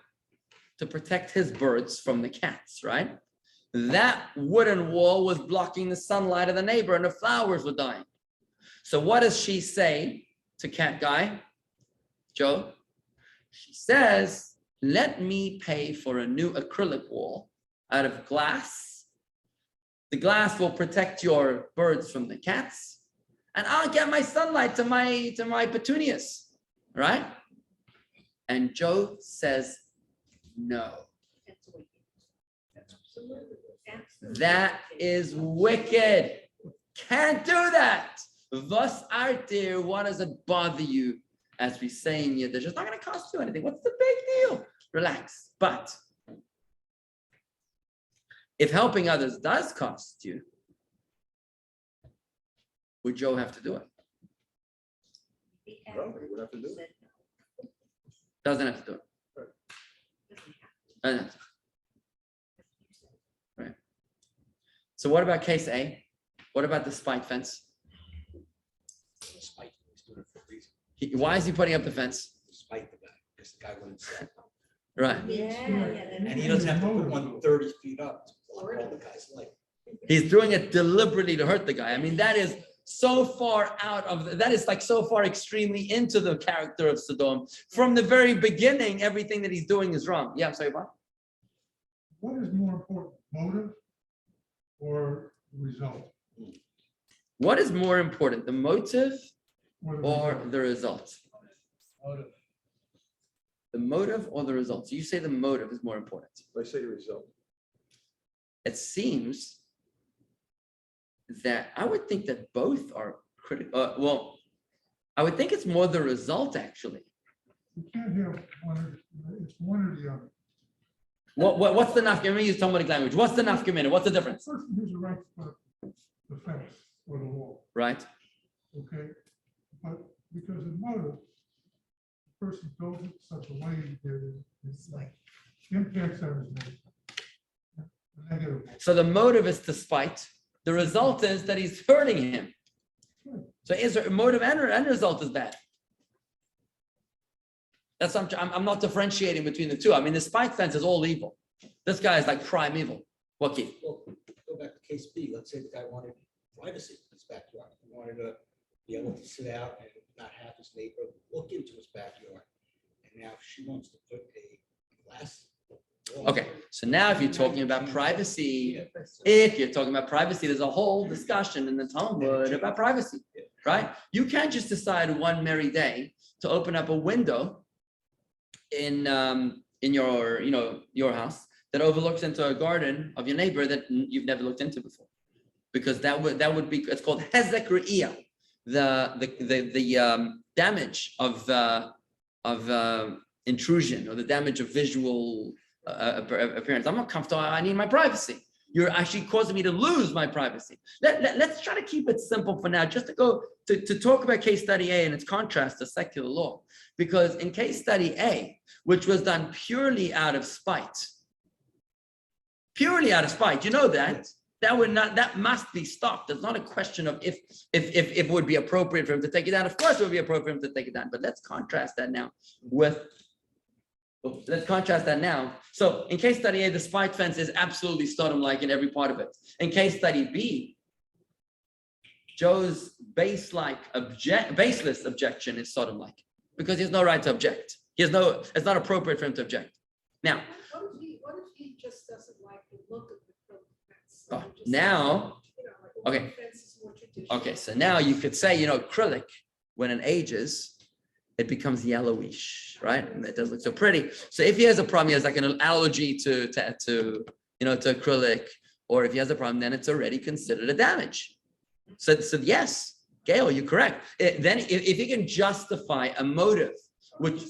S1: to protect his birds from the cats, right? That wooden wall was blocking the sunlight of the neighbor and the flowers were dying. So what does she say to cat guy, Joe? She says, let me pay for a new acrylic wall out of glass. The glass will protect your birds from the cats. And I'll get my sunlight to my petunias, right? And Joe says, no. That is wicked. Can't do that. Thus artir, what does it bother you? As we say in Yiddish, it's not going to cost you anything. What's the big deal? Relax. But if helping others does cost you, would Joe have to do it?
S5: Well, he would have to do it.
S1: Doesn't have to do it. Doesn't have to. Right. So what about case A? What about the spike fence?
S5: Spite, he's doing it for a reason.
S1: Why is he putting up the fence?
S5: Spite the guy, because the guy wouldn't sell.
S1: Right.
S5: And he doesn't have to put one 30 feet up to block all the guy's light.
S1: He's doing it deliberately to hurt the guy. I mean, that is so far out of, that is like so far extremely into the character of Sodom. From the very beginning, everything that he's doing is wrong. Yeah, I'm sorry, what?
S8: What is more important, motive or result?
S1: What is more important, the motive or
S8: result?
S1: the result?
S7: Motive.
S1: The motive or the result? So you say the motive is more important.
S5: I say the result.
S1: It seems that I would think that both are critical. Well, I would think it's more the result, actually.
S8: You can't have one, it's one or the other.
S1: What's the nafkamina? Let me use Talmudic language. What's the nafkamina? What's the difference?
S8: The person who's the right to put the fence or the wall,
S1: Right.
S8: okay? But because of motive, the person builds it such a way that it's like impacts on his neighbor. A negative way.
S1: So the motive is to spite. The result is that he's hurting him. So is there motive and result is bad. That's I'm not differentiating between the two. I mean, the spike fence is all evil. This guy is like prime evil. What key?
S5: Well, go back to case B. Let's say the guy wanted privacy in his backyard. He wanted to be able to sit out and not have his neighbor look into his backyard. And now she wants to put a glass.
S1: Okay, so now if you're talking about privacy, there's a whole discussion in the Talmud about privacy, right? You can't just decide one merry day to open up a window in in your, your house that overlooks into a garden of your neighbor that you've never looked into before, because that would be, it's called hezek re'iyah, the damage of intrusion, or the damage of visual appearance. I'm not comfortable. I need my privacy. You're actually causing me to lose my privacy. Let's try to keep it simple for now, just to go to talk about case study A and its contrast to secular law. Because in case study A, which was done purely out of spite, you know that must be stopped. It's not a question of if it would be appropriate for him to take it down. Of course, it would be appropriate for him to take it down. But let's contrast that now with. So in case study A, the spite fence is absolutely Sodom-like in every part of it. In case study B, Joe's baseless objection is Sodom-like because he has no right to object. It's not appropriate for him to object. Now,
S4: What if he just doesn't like the look of the fence?
S1: Oh, now, okay. Okay, so now you could say, acrylic, when it ages, it becomes yellowish, right? And it doesn't look so pretty. So if he has a problem, he has like an allergy to acrylic, or if he has a problem, then it's already considered a damage. So yes, Gail, you're correct. Then if he can justify a motive, which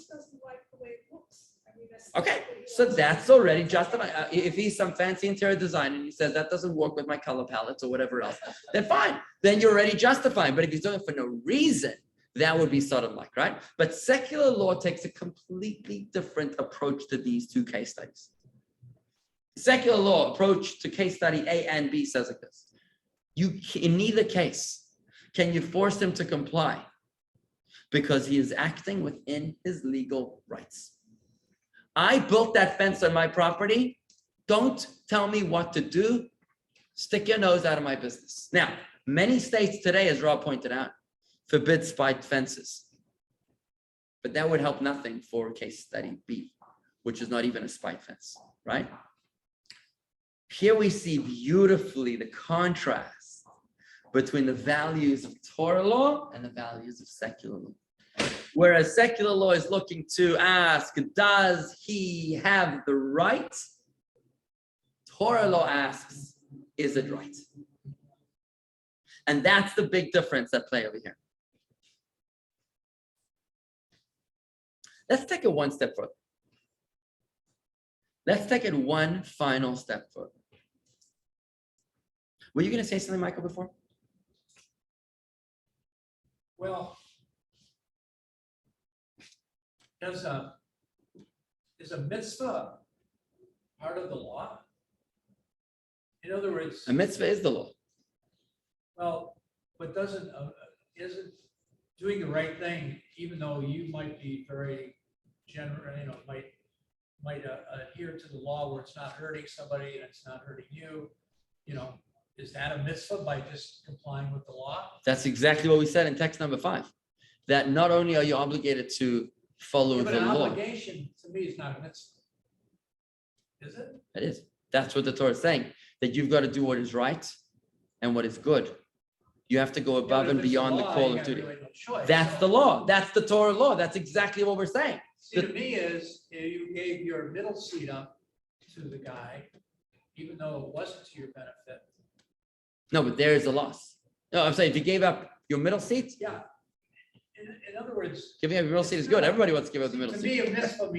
S1: okay, so that's already justified. If he's some fancy interior designer and he says that doesn't work with my color palettes or whatever else, then fine. Then you're already justifying. But if he's doing it for no reason, that would be Sodom-like, right? But secular law takes a completely different approach to these two case studies. Secular law approach to case study A and B says like this. In neither case can you force him to comply because he is acting within his legal rights. I built that fence on my property. Don't tell me what to do. Stick your nose out of my business. Now, many states today, as Rob pointed out, forbid spite fences. But that would help nothing for case study B, which is not even a spite fence, right? Here we see beautifully the contrast between the values of Torah law and the values of secular law. Whereas secular law is looking to ask, does he have the right? Torah law asks, is it right? And that's the big difference at play over here. Let's take it one step further. Let's take it one final step further. Were you going to say something, Michael, before?
S7: Well, is a mitzvah part of the law? In other words,
S1: A mitzvah is the law.
S7: well, but isn't doing the right thing, even though you might be very general, might adhere to the law where it's not hurting somebody and it's not hurting you, is that a mitzvah by just complying with the law?
S1: That's exactly what we said in text number 5. That not only are you obligated to follow
S7: Yeah, but
S1: the
S7: an
S1: law.
S7: obligation to me is not a mitzvah. Is it?
S1: It is. That's what the Torah is saying. That you've got to do what is right and what is good. You have to go
S7: Yeah,
S1: above
S7: but
S1: and
S7: if it's
S1: beyond the
S7: law,
S1: call
S7: you
S1: of
S7: got
S1: duty.
S7: really no choice.
S1: That's the law. That's the Torah law. That's exactly what we're saying.
S7: See, to me is, you gave your middle seat up to the guy, even though it wasn't to your benefit.
S1: No, but there is a loss. No, I'm saying if you gave up your middle seat,
S7: Yeah. In other words,
S1: giving up your middle seat is good. Everybody wants to give up the middle
S7: to
S1: seat.
S7: me, a mitzvah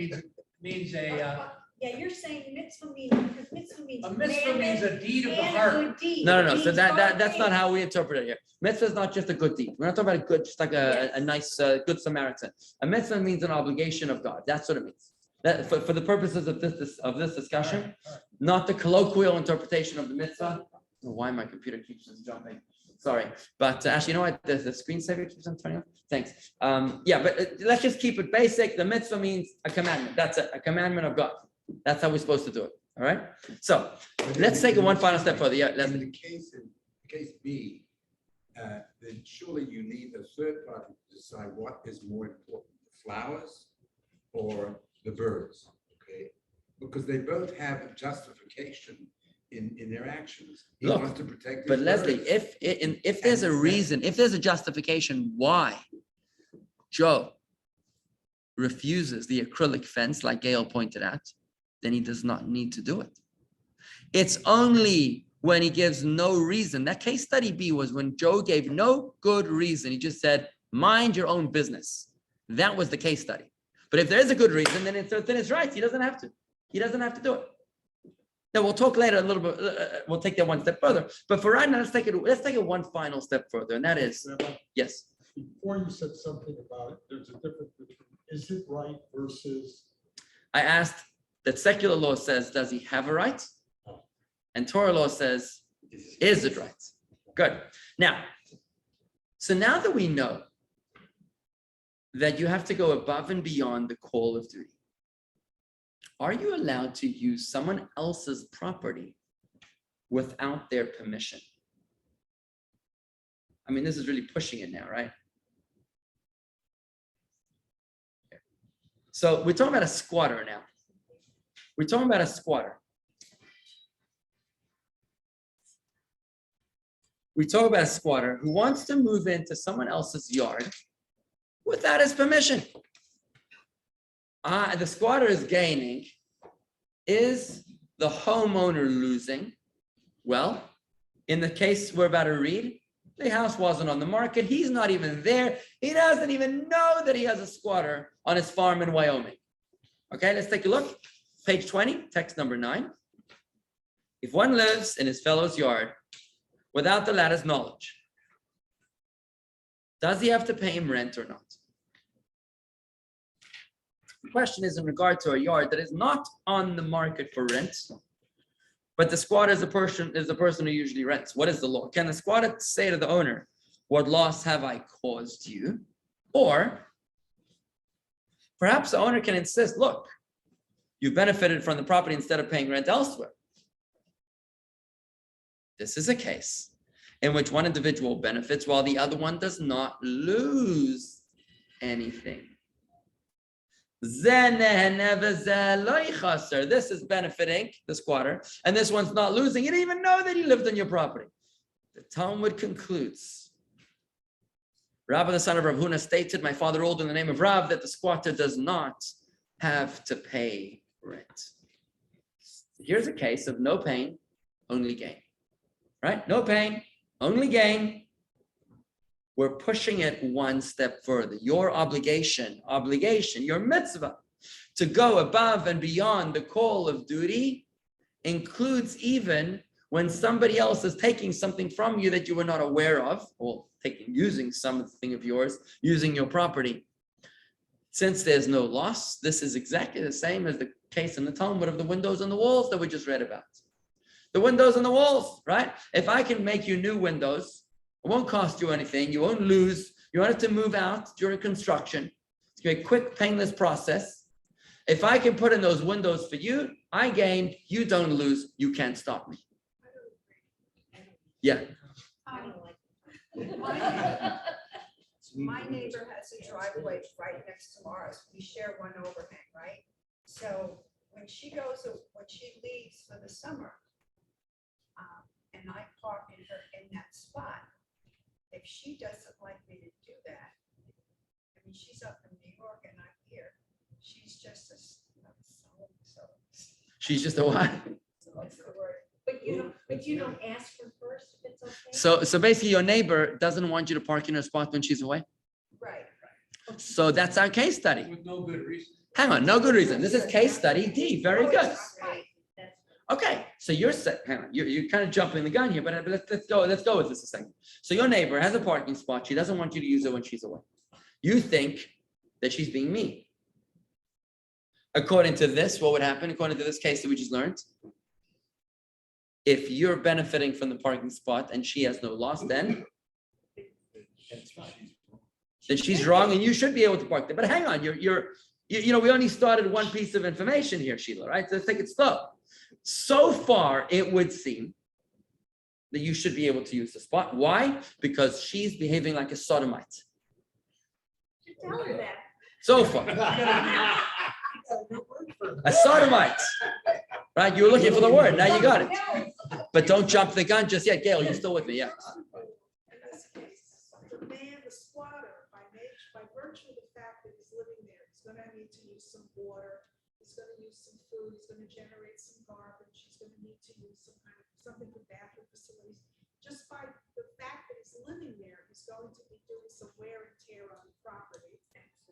S7: means
S9: Yeah, you're saying mitzvah means, because mitzvah means.
S7: a mitzvah means a deed of the
S9: and a
S7: heart.
S9: good deed.
S1: No.
S9: It
S1: So
S9: means
S1: that's
S9: both
S1: not how
S9: things.
S1: we interpret it here. Mitzvah is not just a good deed. We're not talking about a good, just like a nice, good Samaritan. A mitzvah means an obligation of God. That's what it means. That for the purposes of this discussion,
S7: All right.
S1: not the colloquial interpretation of the mitzvah. I don't know why my computer keeps just jumping. Sorry, but actually, you know what? The screensaver keeps on turning off. Thanks. But let's just keep it basic. The mitzvah means a commandment. That's it, a commandment of God. That's how we're supposed to do it. All right. So let's take it one final step further. Yeah,
S10: In
S1: Leslie.
S10: the case B, then surely you need a third party to decide what is more important, the flowers or the birds, okay? Because they both have a justification in their actions. He
S1: Look,
S10: wants to protect his
S1: But Leslie,
S10: birds.
S1: if there's a reason, if there's a justification why Joe refuses the acrylic fence, like Gail pointed out, then he does not need to do it. It's only when he gives no reason. That case study B was when Joe gave no good reason. He just said, mind your own business. That was the case study. But if there is a good reason, then it's right. He doesn't have to. He doesn't have to do it. Now we'll talk later a little bit. We'll take that one step further. But for right now, let's take it one final step further, and that is
S6: Rabbi,
S1: yes.
S6: before you said something about, there's a difference between, is it right versus,
S1: I asked that secular law says, does he have a right? And Torah law says, is it right? Good. Now, so now that we know that you have to go above and beyond the call of duty, are you allowed to use someone else's property without their permission? I mean, this is really pushing it now, right? So we're talking about a squatter now. We're talking about a squatter. We talk about a squatter who wants to move into someone else's yard without his permission. The squatter is gaining. Is the homeowner losing? Well, in the case we're about to read, the house wasn't on the market. He's not even there. He doesn't even know that he has a squatter on his farm in Wyoming. Okay, let's take a look. Page 20, text number 9. If one lives in his fellow's yard without the latter's knowledge, does he have to pay him rent or not? The question is in regard to a yard that is not on the market for rent, but the squatter is the person who usually rents. What is the law? Can the squatter say to the owner, what loss have I caused you? Or perhaps the owner can insist, look, you benefited from the property instead of paying rent elsewhere. This is a case in which one individual benefits while the other one does not lose anything. This is benefiting the squatter, and this one's not losing. You didn't even know that he lived on your property. The Talmud concludes. Rabbi, the son of Rav Huna, stated, my father ruled in the name of Rav that the squatter does not have to pay rent. Here's a case of no pain, only gain. Right? No pain, only gain. We're pushing it one step further. Your obligation, your mitzvah to go above and beyond the call of duty includes even when somebody else is taking something from you that you were not aware of, or using something of yours, using your property. Since there's no loss, this is exactly the same as the case in the Talmud of the windows and the walls that we just read about. The windows and the walls, right? If I can make you new windows, it won't cost you anything. You won't lose. You want it to move out during construction. It's going to be a quick, painless process. If I can put in those windows for you, I gain. You don't lose. You can't stop me. Yeah.
S3: My neighbor has a driveway right next to ours. We share one overhang, right? So when she leaves for the summer, and I park in that spot, if she doesn't like me to do that, I mean, she's up in New York and I'm here. She's just
S1: She's just a what?
S3: What's the word?
S9: But you don't ask her first if it's okay?
S1: So basically your neighbor doesn't want you to park in her spot when she's away.
S3: Right.
S1: So that's our case study.
S7: With no good reason.
S1: Hang on, no good reason. This is case study D. Very good.
S9: Right.
S1: Okay, so you're kind of jumping the gun here, but let's go with this a second. So your neighbor has a parking spot. She doesn't want you to use it when she's away. You think that she's being mean. According to this, what would happen? According to this case that we just learned, if you're benefiting from the parking spot and she has no loss, then she's wrong and you should be able to park there. But hang on, we only started one piece of information here, Sheila, right? So let's take it slow. So far, it would seem that you should be able to use the spot. Why? Because she's behaving like a sodomite.
S9: Tell her that.
S1: So far. A sodomite. Right? You were looking for the word. Now you got it. But don't jump the gun just yet. Gail, you're still with me. Yeah.
S4: The man, the squatter, by virtue of the fact that he's living there, is
S11: he's gonna need to use some water, he's gonna use some food, he's gonna generate some garbage, he's gonna need to use something for bathroom facilities. Just by the fact that he's living there, he's going to be doing some wear and tear on the property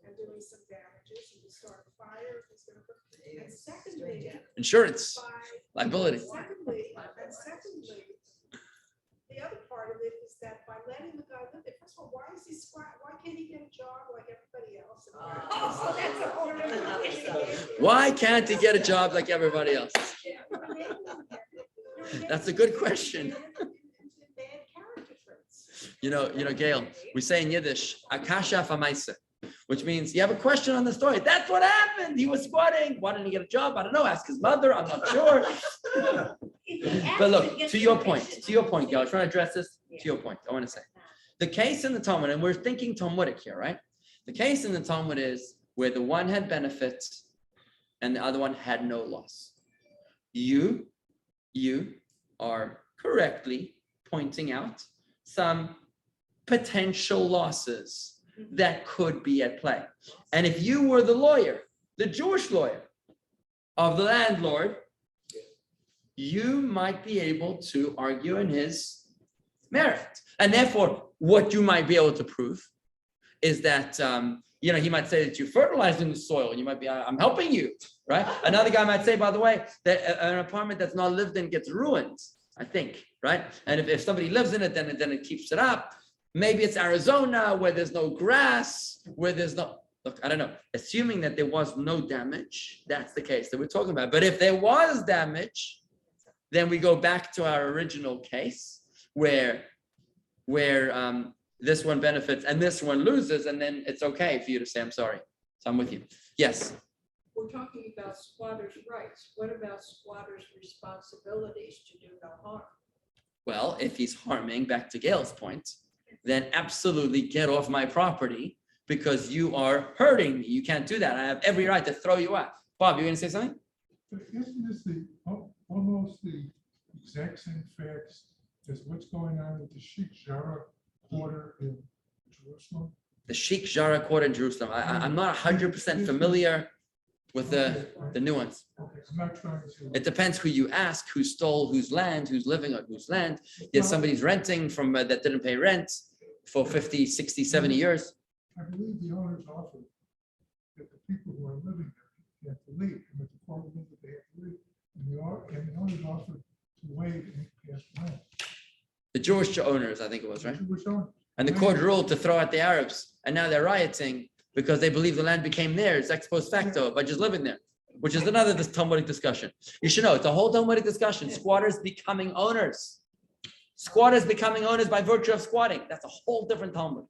S11: and doing some damages. He can start a fire, he's gonna put, and secondly.
S1: Insurance,
S11: by-
S1: liability.
S11: Secondly, the other part of it is that by letting the guy live there, first of all, why is he why can't he get a job like everybody else?
S3: Oh, that's a whole other issue.
S1: Why can't he get a job like everybody else? That's a good question.
S11: Bad character traits.
S1: You know, Gail, we say in Yiddish, akasha famaisa, which means you have a question on the story. That's what happened. He was squatting. Why didn't he get a job? I don't know. Ask his mother. I'm not sure. But look, to your point, Gail, I was trying to address this. To your point, I want to say the case in the Talmud, and we're thinking Talmudic here, right? The case in the Talmud is where the one had benefits and the other one had no loss. You are correctly pointing out some potential losses that could be at play. And if you were the lawyer, the Jewish lawyer of the landlord, you might be able to argue in his merit. And therefore, what you might be able to prove is that, he might say that you fertilized in the soil. You might be, I'm helping you, right? Another guy might say, by the way, that an apartment that's not lived in gets ruined, I think, right? And if somebody lives in it, then it keeps it up. Maybe it's Arizona where there's no grass, where there's no, look, I don't know. Assuming that there was no damage, that's the case that we're talking about. But if there was damage, then we go back to our original case where this one benefits and this one loses, and then it's okay for you to say, I'm sorry. So I'm with you. Yes.
S4: We're talking about squatters' rights. What about squatters' responsibilities to do no harm?
S1: Well, if he's harming, back to Gail's point, then absolutely get off my property because you are hurting me. You can't do that. I have every right to throw you out. Bob, you going to say something?
S8: But isn't this almost the exact same facts as what's going on with the Sheikh Jarrah quarter in Jerusalem?
S1: The Sheikh Jarrah quarter in Jerusalem. I'm not 100% familiar with the nuance.
S8: Okay, I'm not trying to.
S1: It depends who you ask, who stole whose land, who's living on whose land. Yet somebody's renting from that didn't pay rent for 50, 60, 70 years.
S8: I believe the owners offered that the people who are living there have to leave, and with the court ruled that they have to leave. And the owners offered to waive any past rent.
S1: The Jewish owners, I think it was, right?
S8: Jewish owners.
S1: And the court ruled to throw out the Arabs. And now they're rioting because they believe the land became theirs ex post facto by just living there, which is another Talmudic discussion. You should know, it's a whole Talmudic discussion. Squatters becoming owners. Squatters becoming owners by virtue of squatting. That's a whole different Talmud.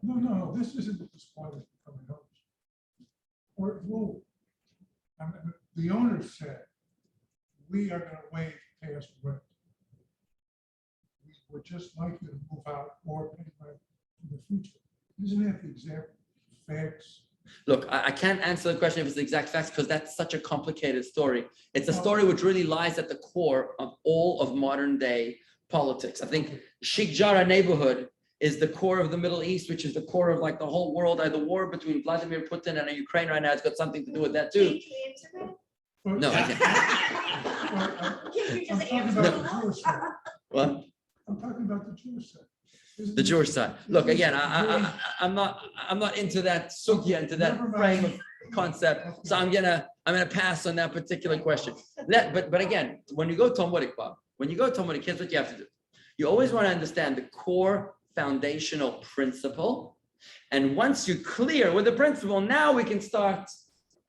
S8: No, this isn't the squatters becoming owners. Court ruled. The owners said, we are going to waive past rent. We would just like you to move out or pay rent in the future. Isn't that the exact facts?
S1: Look, I can't answer the question if it's the exact facts because that's such a complicated story. It's a story which really lies at the core of all of modern day politics. I think Sheikh Jarrah neighborhood is the core of the Middle East, which is the core of like the whole world. The war between Vladimir Putin and Ukraine right now has got something to do with that too. No, I can't.
S8: I'm talking about the Jewish side.
S1: What?
S8: I'm talking about the Jewish side.
S1: The Jewish side. Look, again, I'm not into that sugya, into that frame of concept. So I'm gonna pass on that particular question. But again, when you go Talmudic, Bob, here's what you have to do. You always want to understand the core foundational principle. And once you're clear with the principle, now we can start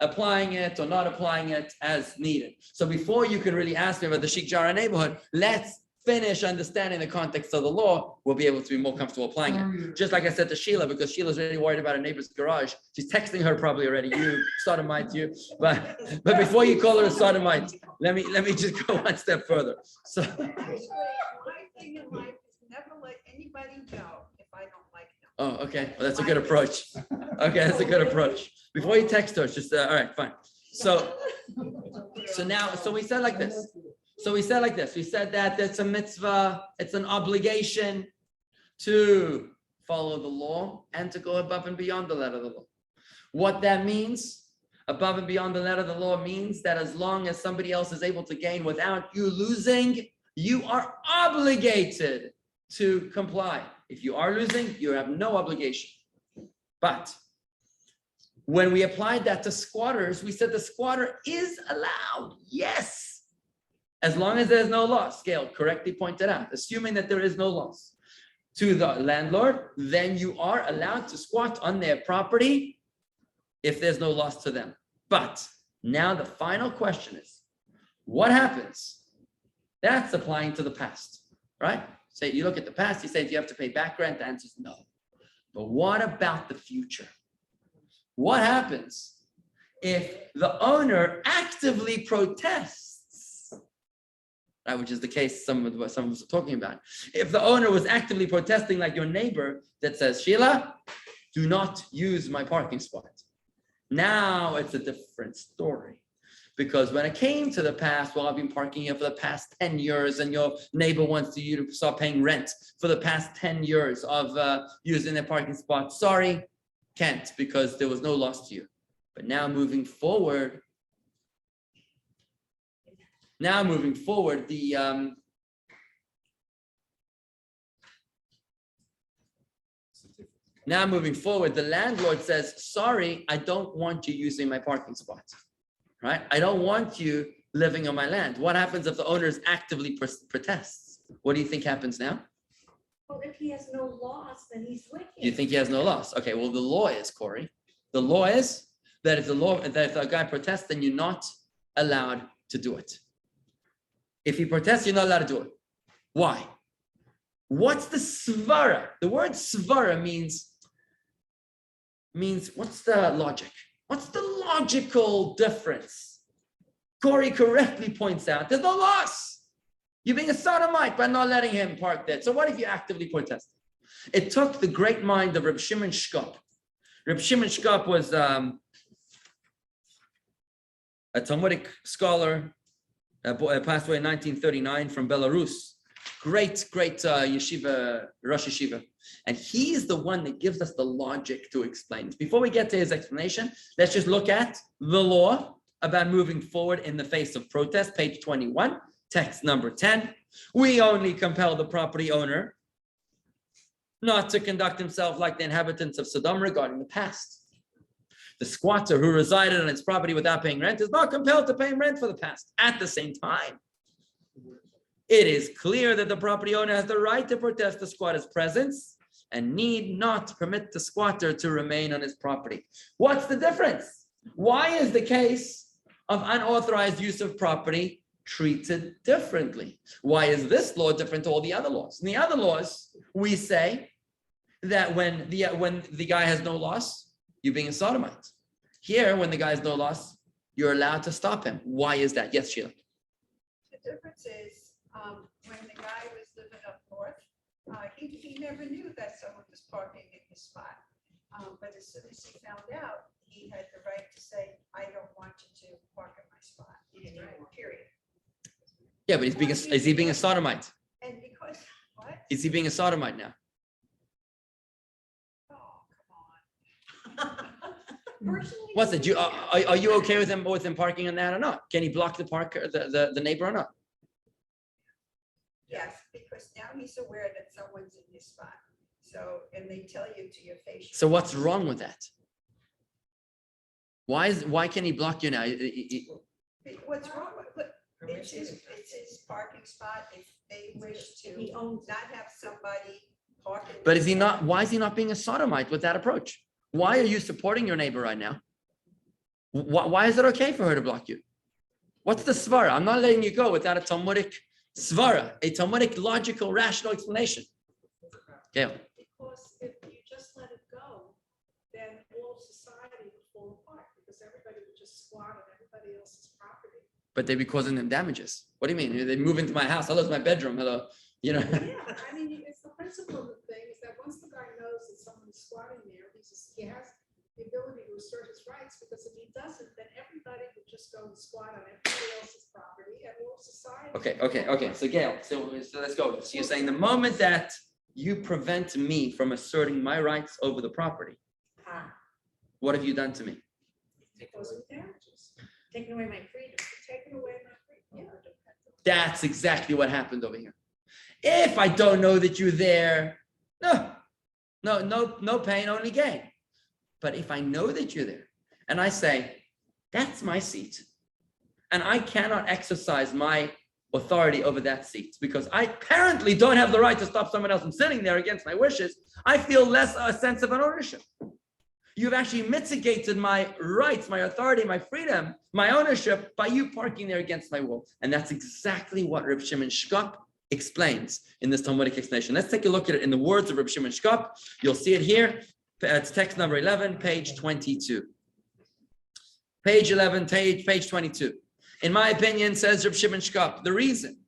S1: applying it or not applying it as needed. So before you can really ask me about the Sheikh Jarrah neighborhood, let's finish understanding the context of the law. We'll be able to be more comfortable applying it. Just like I said to Sheila, because Sheila's really worried about her neighbor's garage. She's texting her probably already. You sodomite, you. But before you call her a sodomite, let me just go one step further. So
S3: Actually, my thing in life is never let anybody go if I don't like them.
S1: Oh, okay. Well, that's a good approach. Okay, that's a good approach. Before you text her, just all right, fine. So we said like this. We said that it's a mitzvah, it's an obligation to follow the law and to go above and beyond the letter of the law. What that means, above and beyond the letter of the law, means that as long as somebody else is able to gain without you losing, you are obligated to comply. If you are losing, you have no obligation. But when we applied that to squatters, we said the squatter is allowed. Yes. As long as there's no loss. Gail correctly pointed out, assuming that there is no loss to the landlord, then you are allowed to squat on their property if there's no loss to them. But now the final question is, what happens? That's applying to the past, right? Say you look at the past, you say, do you have to pay back rent? The answer is no. But what about the future? What happens if the owner actively protests? Right, which is the case some of us are talking about. If the owner was actively protesting like your neighbor that says, Sheila, do not use my parking spot. Now it's a different story. Because when it came to the past, well, I've been parking here for the past 10 years and your neighbor wants you to start paying rent for the past 10 years of using their parking spot. Sorry, can't, because there was no loss to you. But now moving forward, the the landlord says, sorry, I don't want you using my parking spot. Right? I don't want you living on my land. What happens if the owner actively protests? What do you think happens now?
S9: Well, if he has no loss, then he's wicked.
S1: You think he has no loss? Okay, well, the law is, Corey. The law is that if the guy protests, then you're not allowed to do it. If he protests, you're not allowed to do it. Why? What's the svara? The word svara means what's the logic? What's the logical difference? Corey correctly points out there's no loss. You're being a sodomite by not letting him park there. So what if you actively protest? It took the great mind of Reb Shimon Shkop. Reb Shimon Shkop was a Talmudic scholar, passed away in 1939 from Belarus. Great yeshiva, Rosh Yeshiva. And he's the one that gives us the logic to explain. Before we get to his explanation, let's just look at the law about moving forward in the face of protest, page 21, text number 10. We only compel the property owner not to conduct himself like the inhabitants of Sodom regarding the past. The squatter who resided on its property without paying rent is not compelled to pay rent for the past. At the same time, it is clear that the property owner has the right to protest the squatter's presence and need not permit the squatter to remain on his property. What's the difference? Why is the case of unauthorized use of property treated differently? Why is this law different to all the other laws? In the other laws, we say that when the guy has no loss, you're being a sodomite. Here, when the guy has no loss, you're allowed to stop him. Why is that? Yes, Sheila.
S3: The difference is, when the guy was living up north, he never knew that someone was parking in his spot. But as soon as he found out, he had the right to say, I don't want you to park in my spot. Right, period.
S1: Yeah, but is he being a sodomite?
S3: And because, what?
S1: Is he being a sodomite now?
S3: Oh, come on.
S9: Personally,
S1: What's it? Are you okay with him parking on that or not? Can he block the neighbor or not?
S3: Yes, because now he's aware that someone's in his spot. So, and they tell you to your face.
S1: So what's wrong with that? Why can he block you now?
S3: What's wrong with it? It's his parking spot. If they wish to
S9: he owns it.
S3: not have somebody parking.
S1: But is he not? Why is he not being a sodomite with that approach? Why are you supporting your neighbor right now? Why is it okay for her to block you? What's the svara? I'm not letting you go without a Talmudic svara, a Talmudic logical, rational explanation. Gail.
S11: Because if you just let it go, then all society would fall apart because everybody would just squat on everybody else's property.
S1: But they'd be causing them damages. What do you mean? They move into my house. Hello, it's my bedroom. Hello. You know.
S11: Yeah, I mean, it's the principle of the thing is that once the guy knows that someone is squatting there, he has the ability to assert his rights, because if he doesn't, then everybody would just go and squat on everybody else's property and all society.
S1: Okay. So Gail, so let's go. So you're saying the moment that you prevent me from asserting my rights over the property, What have you done to me?
S9: Wasn't there? Taking away my freedom.
S3: Taking away my freedom. Yeah.
S1: That's exactly what happened over here. If I don't know that you're there, no pain, only gain. But if I know that you're there and I say, that's my seat, and I cannot exercise my authority over that seat because I apparently don't have the right to stop someone else from sitting there against my wishes, I feel less a sense of an ownership. You've actually mitigated my rights, my authority, my freedom, my ownership by you parking there against my will. And that's exactly what Reb Shimon Shkop explains in this Talmudic explanation. Let's take a look at it in the words of Reb Shimon Shkop. You'll see it here. It's text number 11, page 22. Page 11, page 22. In my opinion, says Reb Shimon Shkop, the reason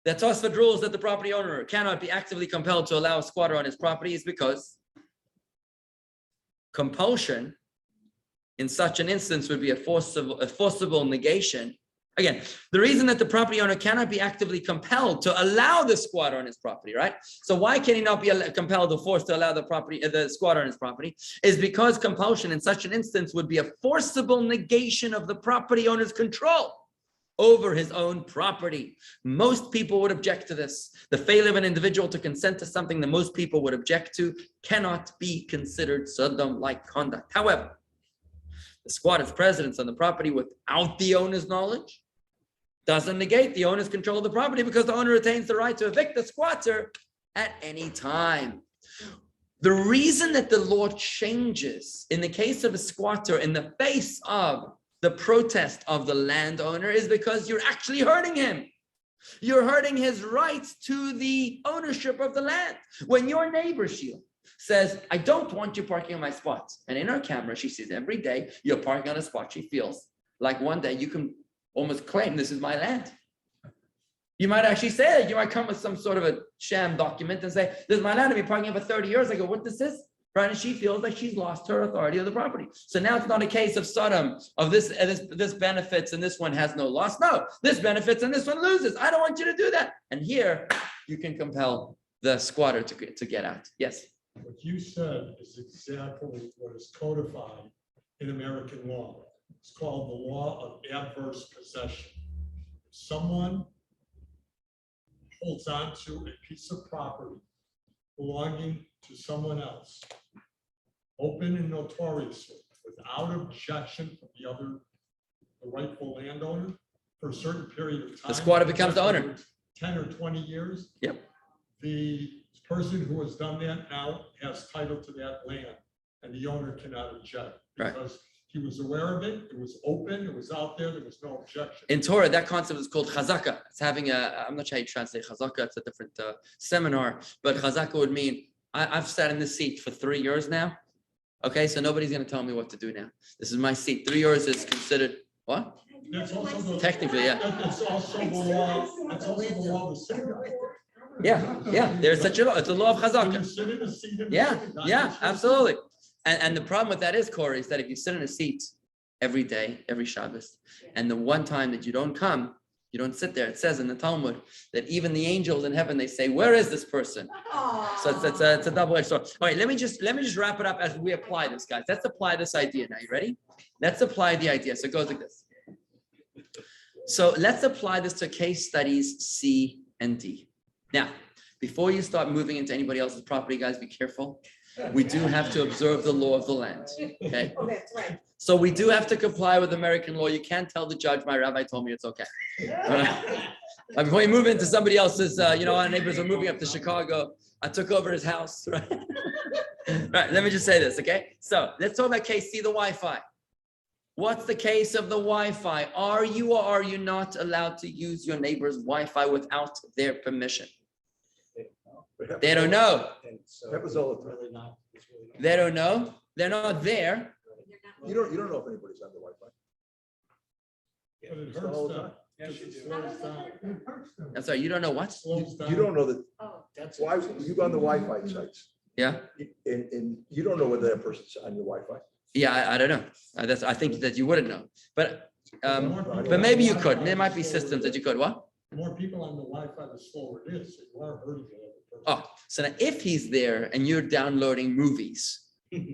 S1: that Tosfot rules that the property owner cannot be actively compelled to allow a squatter on his property is because compulsion in such an instance would be a forcible negation. Again, the reason that the property owner cannot be actively compelled to allow the squatter on his property, right? So why can he not be compelled or forced to allow the squatter on his property? Is because compulsion in such an instance would be a forcible negation of the property owner's control over his own property. Most people would object to this. The failure of an individual to consent to something that most people would object to cannot be considered Sodom-like conduct. However, the squatter's presence on the property without the owner's knowledge doesn't negate the owner's control of the property because the owner retains the right to evict the squatter at any time. The reason that the law changes in the case of a squatter in the face of the protest of the landowner is because you're actually hurting him. You're hurting his rights to the ownership of the land. When your neighbor, Sheila, says, I don't want you parking on my spot, and in her camera, she sees every day you're parking on a spot she feels like one day you can almost claim this is my land. You might actually say that. You might come with some sort of a sham document and say, this is my land, I've been parking here for 30 years. I go, what this is? Right? And she feels like she's lost her authority of the property. So now it's not a case of Sodom, of this benefits and this one has no loss. No, this benefits and this one loses. I don't want you to do that. And here you can compel the squatter to get out. Yes.
S6: What you said is exactly what is codified in American law. It's called the law of adverse possession. If someone holds on to a piece of property belonging to someone else, open and notoriously, without objection from the rightful landowner, for a certain period of time.
S1: The squatter becomes the owner.
S6: 10 or 20 years.
S1: Yep.
S6: The person who has done that now has title to that land, and the owner cannot object.
S1: Right.
S6: Because he was aware of it, it was open, it was out there was no objection.
S1: In Torah, that concept is called chazaka. It's having I'm not sure how you translate chazaka, it's a different seminar, but chazaka would mean, I've sat in this seat for 3 years now. Okay, so nobody's going to tell me what to do now. This is my seat. 3 years is considered, what?
S6: That's also the,
S1: Technically, yeah.
S6: It's also the law, it's also the law of the synagogue.
S1: Yeah, there's such a law. It's a law of
S6: When you
S1: chazaka.
S6: sit in a seat in the
S1: Yeah,
S6: synagogue,
S1: yeah,
S6: that's your
S1: absolutely.
S6: seat.
S1: And the problem with that is, Corey, is that if you sit in a seat every day, every Shabbos, and the one time that you don't come, you don't sit there. It says in the Talmud that even the angels in heaven, they say, where is this person? So it's a double-edged sword. All right, let me just wrap it up as we apply this, guys. Let's apply this idea now. You ready? Let's apply the idea. So it goes like this. So let's apply this to case studies C and D. Now, before you start moving into anybody else's property, guys, be careful. We do have to observe the law of the land, okay?
S3: Oh, that's right.
S1: So we do have to comply with American law. You can't tell the judge, my rabbi told me it's okay. Before you move into somebody else's, our neighbors are moving up to Chicago. I took over his house, right? Right, let me just say this, okay? So let's talk about case C, the Wi-Fi. What's the case of the Wi-Fi? Are you or are you not allowed to use your neighbor's Wi-Fi without their permission? They don't know.
S5: That was all really not.
S1: They don't know. They're not there.
S5: You don't know if anybody's on the Wi-Fi.
S6: But it
S5: It's the
S6: hurts
S5: whole
S6: them.
S5: time.
S7: Yes, you
S6: It
S7: do.
S6: slows down.
S8: It hurts them.
S1: I'm sorry, you don't know what?
S6: Slows down.
S5: You don't know that,
S9: Oh,
S5: that's why, you go on the Wi-Fi sites,
S1: Yeah,
S5: and you don't know whether that person's on your Wi-Fi.
S1: yeah, I don't know. I think that you wouldn't know, but
S6: More people
S1: maybe
S6: on
S1: you
S6: the
S1: could.
S6: Wi-Fi,
S1: There might be
S6: the slower
S1: systems
S6: it
S1: that you
S6: is.
S1: could. What?
S6: The more people on the Wi-Fi, the slower it is. So you are hurting the other person.
S1: Oh, so now if he's there and you're downloading movies,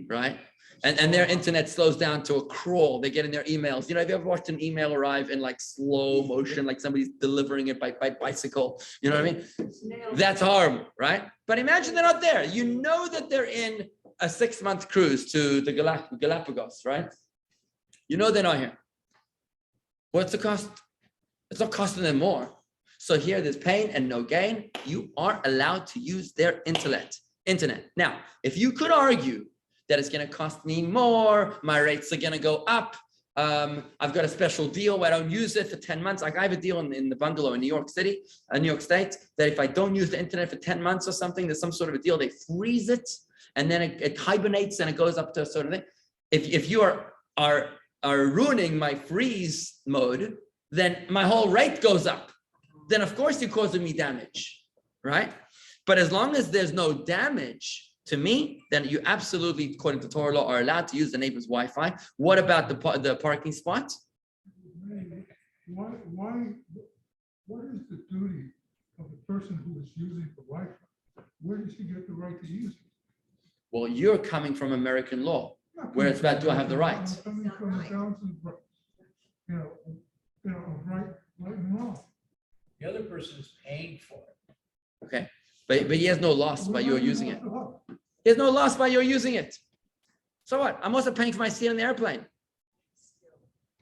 S1: right? And their internet slows down to a crawl. They get in their emails. You know, have you ever watched an email arrive in like slow motion, like somebody's delivering it by bicycle? You know what I mean? That's horrible, right? But imagine they're not there. You know that they're in a 6-month cruise to the Galapagos, right? You know they're not here. What's the cost? It's not costing them more. So here there's pain and no gain. You are allowed to use their internet. Now, if you could argue that it's going to cost me more, my rates are going to go up. I've got a special deal where I don't use it for 10 months. Like I have a deal in the bungalow in New York City, New York State, that if I don't use the internet for 10 months or something, there's some sort of a deal. They freeze it and then it hibernates and it goes up to a certain thing. If you are ruining my freeze mode, then my whole rate goes up. Then of course you're causing me damage, right? But as long as there's no damage to me, then you absolutely, according to Torah law, are allowed to use the neighbor's Wi-Fi. What about the parking spot?
S8: What is the duty of the person who is using the Wi-Fi? Where does he get the right to use it?
S1: Well, you're coming from American law, where it's about, do I have the right?
S8: I'm coming from the thousands, of right and wrong.
S7: The other person is paying for it.
S1: Okay, but he has no loss by your using it. He has no loss by your using it. So what? I'm also paying for my seat on the airplane.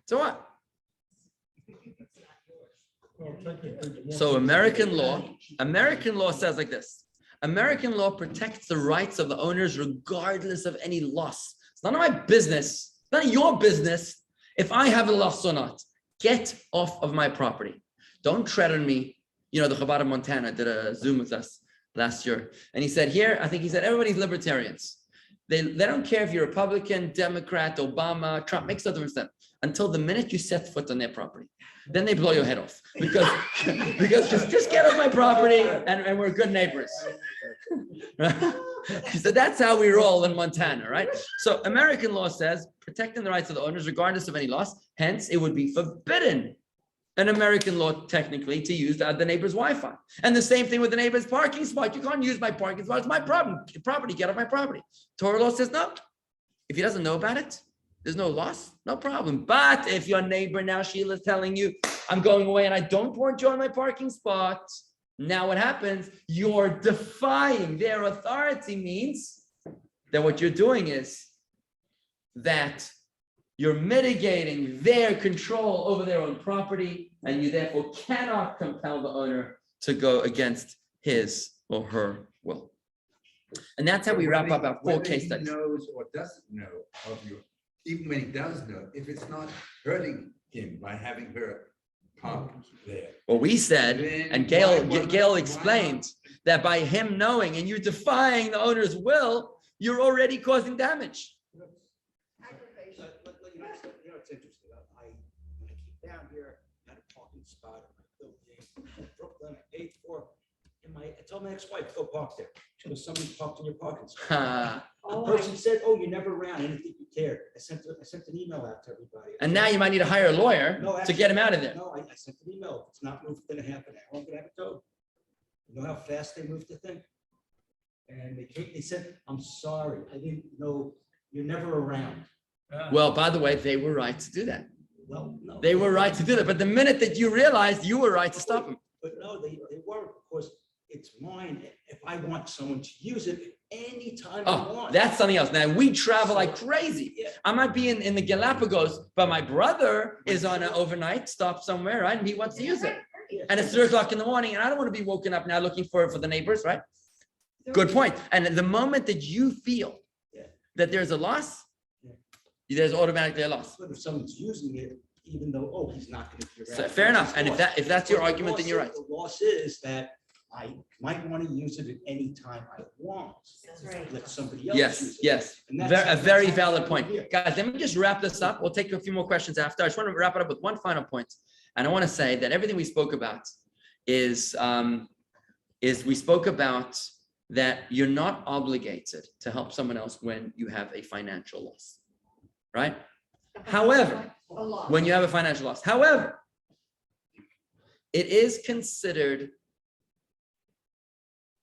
S1: So what? So American law says like this. American law protects the rights of the owners regardless of any loss. It's none of my business, none of your business if I have a loss or not. Get off of my property. Don't tread on me. You know, the Chabad of Montana did a Zoom with us last year. And he said here, I think he said, everybody's libertarians. They don't care if you're Republican, Democrat, Obama, Trump, makes no difference to them. Until the minute you set foot on their property. Then they blow your head off. Because just get off my property and we're good neighbors. He said, that's how we roll in Montana, right? So American law says, protecting the rights of the owners regardless of any loss. Hence, it would be forbidden in American law, technically, to use the neighbor's Wi-Fi. And the same thing with the neighbor's parking spot. You can't use my parking spot. It's my property. Get off my property. Torah law says no. If he doesn't know about it, there's no loss, no problem. But if your neighbor now, Sheila's telling you, I'm going away and I don't want you on my parking spot, now what happens? You're defying their authority, means that what you're doing is that you're mitigating their control over their own property, and you therefore cannot compel the owner to go against his or her will. And that's how we wrap up our 4 case studies.
S10: Whether he knows or doesn't know of you, even when he does know, if it's not hurting him by having her park there.
S1: Well, we said, and Gail explained that by him knowing and you defying the owner's will, you're already causing damage.
S3: Aggravation.
S5: You know, it's interesting. When I came down here, I had a parking spot in my building in Brooklyn. I paid for. I told my ex-wife, go park there. She goes, somebody parked in your parking spot. The person said, oh, you're never around. I didn't think you cared. I sent an email out to everybody.
S1: And now you might need to hire a lawyer to get him out of there.
S5: No, I sent an email. If it's not moved within a half an hour, I'm gonna have it towed. You know how fast they moved the thing? And they said, I'm sorry, I didn't know, you're never around.
S1: Well, by the way, they were right to do that.
S5: Well, no.
S1: They were right to do that. But the minute that you realized, you were right to stop them.
S5: But no, they weren't, because it's mine. If I want someone to use it anytime I
S1: Oh,
S5: want.
S1: that's something else. Now, we travel like crazy.
S5: Yeah.
S1: I might be in the Galapagos, but my brother is on an overnight stop somewhere, right? And he wants to use it. And it's 3 o'clock in the morning, and I don't want to be woken up now looking for the neighbors, right? Good point. And the moment that you feel that there's a loss, there's automatically a loss.
S5: But if someone's using it, even though, oh, he's not going to be around.
S1: So, fair enough. And if that's your argument, then you're right.
S5: The loss is that I might want to use it at any time I want.
S9: That's right.
S5: Let somebody else use it.
S1: Yes.
S5: And that's
S1: A very
S5: that's
S1: valid
S5: why
S1: point.
S5: we're here.
S1: Guys, let me just wrap this up. We'll take a few more questions after. I just want to wrap it up with one final point. And I want to say that everything we spoke about is we spoke about that you're not obligated to help someone else when you have a financial loss, right? However, when you have a financial loss, however, it is considered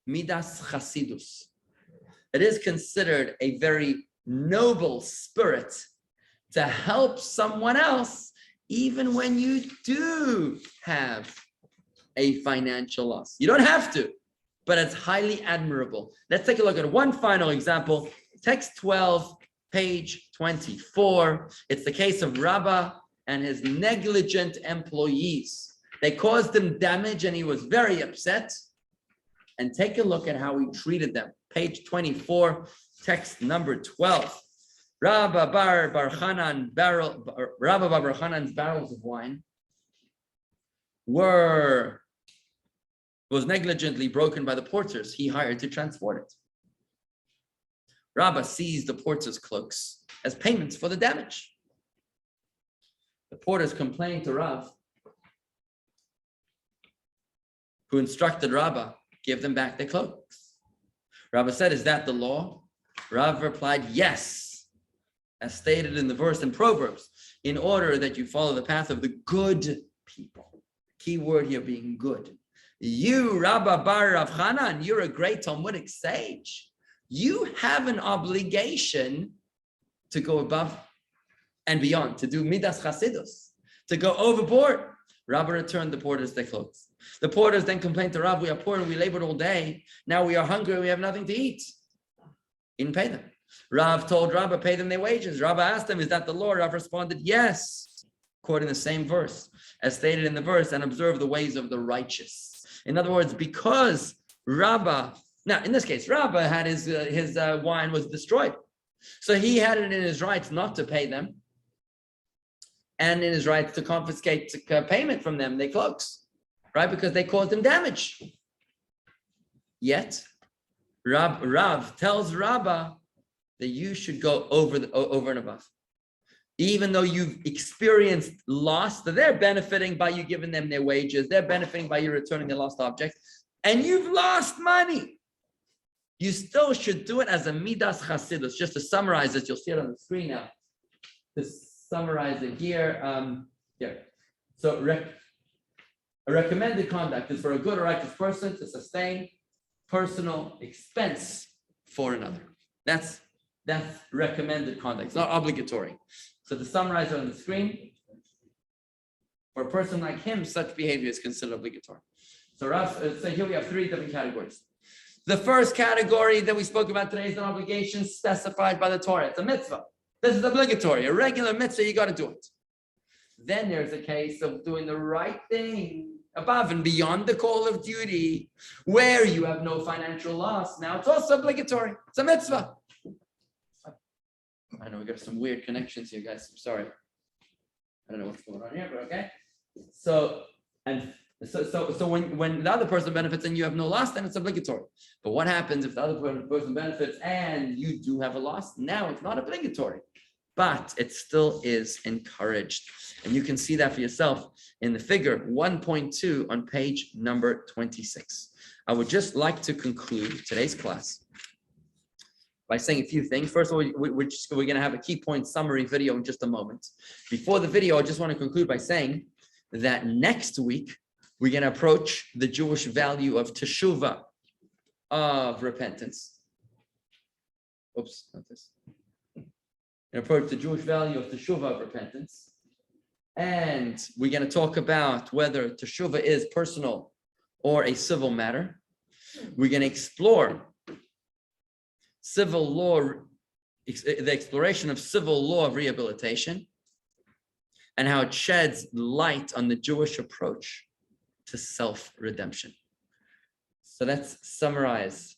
S1: midas chasidus. It is considered a very noble spirit to help someone else, even when you do have a financial loss. You don't have to, but it's highly admirable. Let's take a look at one final example. Text 12, page 24. It's the case of Rabbi and his negligent employees. They caused him damage and he was very upset. And take a look at how he treated them. Page 24, text number 12. Rabbi Bar Hanan's barrels of wine was negligently broken by the porters he hired to transport it. Rabbi seized the porters' cloaks as payments for the damage. The porters complained to Rav, who instructed Rabbi, give them back their cloaks. Rabbi said, is that the law? Rav replied, yes, as stated in the verse in Proverbs, in order that you follow the path of the good people. Key word here being good. You, Rabbi Bar Rav Hanan, you're a great Talmudic sage. You have an obligation to go above and beyond, to do midas chasidus, to go overboard. Rabbi returned the porters their clothes. The porters then complained to Rav, we are poor and we labored all day. Now we are hungry and we have nothing to eat. He didn't pay them. Rav told Rabbi, pay them their wages. Rabbi asked him, is that the law? Rav responded, yes, quoting the same verse as stated in the verse, and observe the ways of the righteous. In other words, because Rabbi, now in this case, Rabbi had his wine was destroyed. So he had it in his rights not to pay them and in his rights to confiscate payment from them, their cloaks, right? Because they caused him damage. Yet, Rav tells Rabbi that you should go over and above. Even though you've experienced loss, that they're benefiting by you giving them their wages, they're benefiting by you returning their lost object, and you've lost money. You still should do it as a midas chasidus. Just to summarize it, you'll see it on the screen now. To summarize it here, So a recommended conduct is for a good or righteous person to sustain personal expense for another. That's recommended conduct. It's not obligatory. So to summarize it on the screen, for a person like him, such behavior is considered obligatory. So here we have three different categories. The first category that we spoke about today is an obligation specified by the Torah. It's a mitzvah. This is obligatory, a regular mitzvah, you got to do it. Then there's a case of doing the right thing above and beyond the call of duty, where you have no financial loss. Now it's also obligatory. It's a mitzvah. I know we got some weird connections here, guys. I'm sorry. I don't know what's going on here, but okay. So when the other person benefits and you have no loss, then it's obligatory. But what happens if the other person benefits and you do have a loss? Now it's not obligatory, but it still is encouraged. And you can see that for yourself in the figure 1.2 on page number 26. I would just like to conclude today's class by saying a few things. First of all, we're going to have a key point summary video in just a moment. Before the video, I just want to conclude by saying that next week, we're going to approach the Jewish value of teshuvah, of repentance. Oops, not this. And approach the Jewish value of teshuvah, of repentance. And we're going to talk about whether teshuvah is personal or a civil matter. We're going to explore civil law, the exploration of civil law of rehabilitation, and how it sheds light on the Jewish approach to self-redemption. So let's summarize.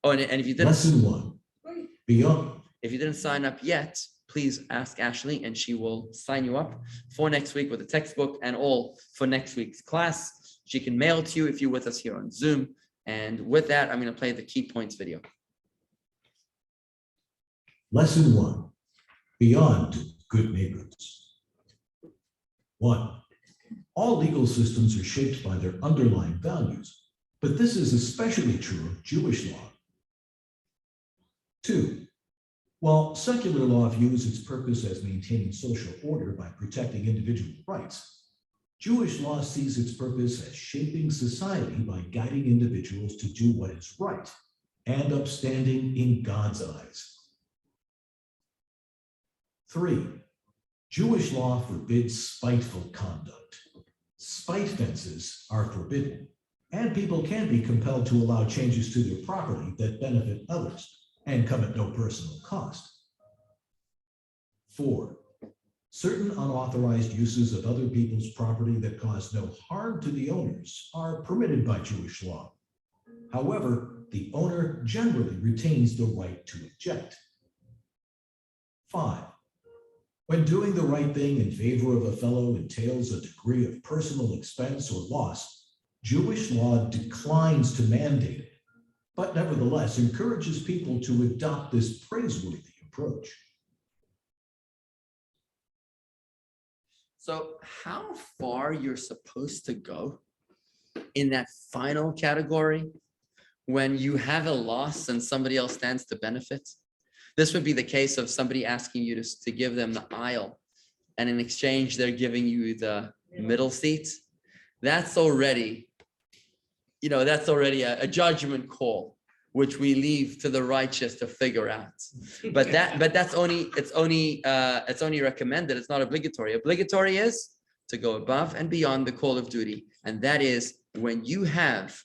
S1: Oh, and if you didn't,
S12: Lesson 1, beyond.
S1: If you didn't sign up yet, please ask Ashley and she will sign you up for next week with a textbook and all for next week's class. She can mail it to you if you're with us here on Zoom. And with that, I'm going to play the key points video.
S12: Lesson 1, beyond good neighbors. 1. All legal systems are shaped by their underlying values, but this is especially true of Jewish law. 2. While secular law views its purpose as maintaining social order by protecting individual rights, Jewish law sees its purpose as shaping society by guiding individuals to do what is right and upstanding in God's eyes. 3, Jewish law forbids spiteful conduct. Spite fences are forbidden, and people can be compelled to allow changes to their property that benefit others and come at no personal cost. 4, certain unauthorized uses of other people's property that cause no harm to the owners are permitted by Jewish law. However, the owner generally retains the right to object. 5, when doing the right thing in favor of a fellow entails a degree of personal expense or loss, Jewish law declines to mandate it, but nevertheless encourages people to adopt this praiseworthy approach.
S1: So how far you're supposed to go in that final category when you have a loss and somebody else stands to benefit? This would be the case of somebody asking you to give them the aisle, and in exchange, they're giving you the middle seat. That's already, a judgment call, which we leave to the righteous to figure out. But it's only recommended. It's not obligatory. Obligatory is to go above and beyond the call of duty, and that is when you have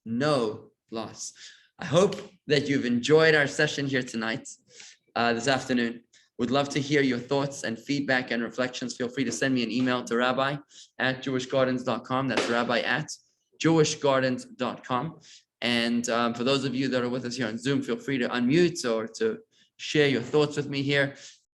S1: no loss. I hope that you've enjoyed our session here tonight, this afternoon. Would love to hear your thoughts and feedback and reflections. Feel free to send me an email to rabbi@jewishgardens.com. That's rabbi@jewishgardens.com. And for those of you that are with us here on Zoom, feel free to unmute or to share your thoughts with me here.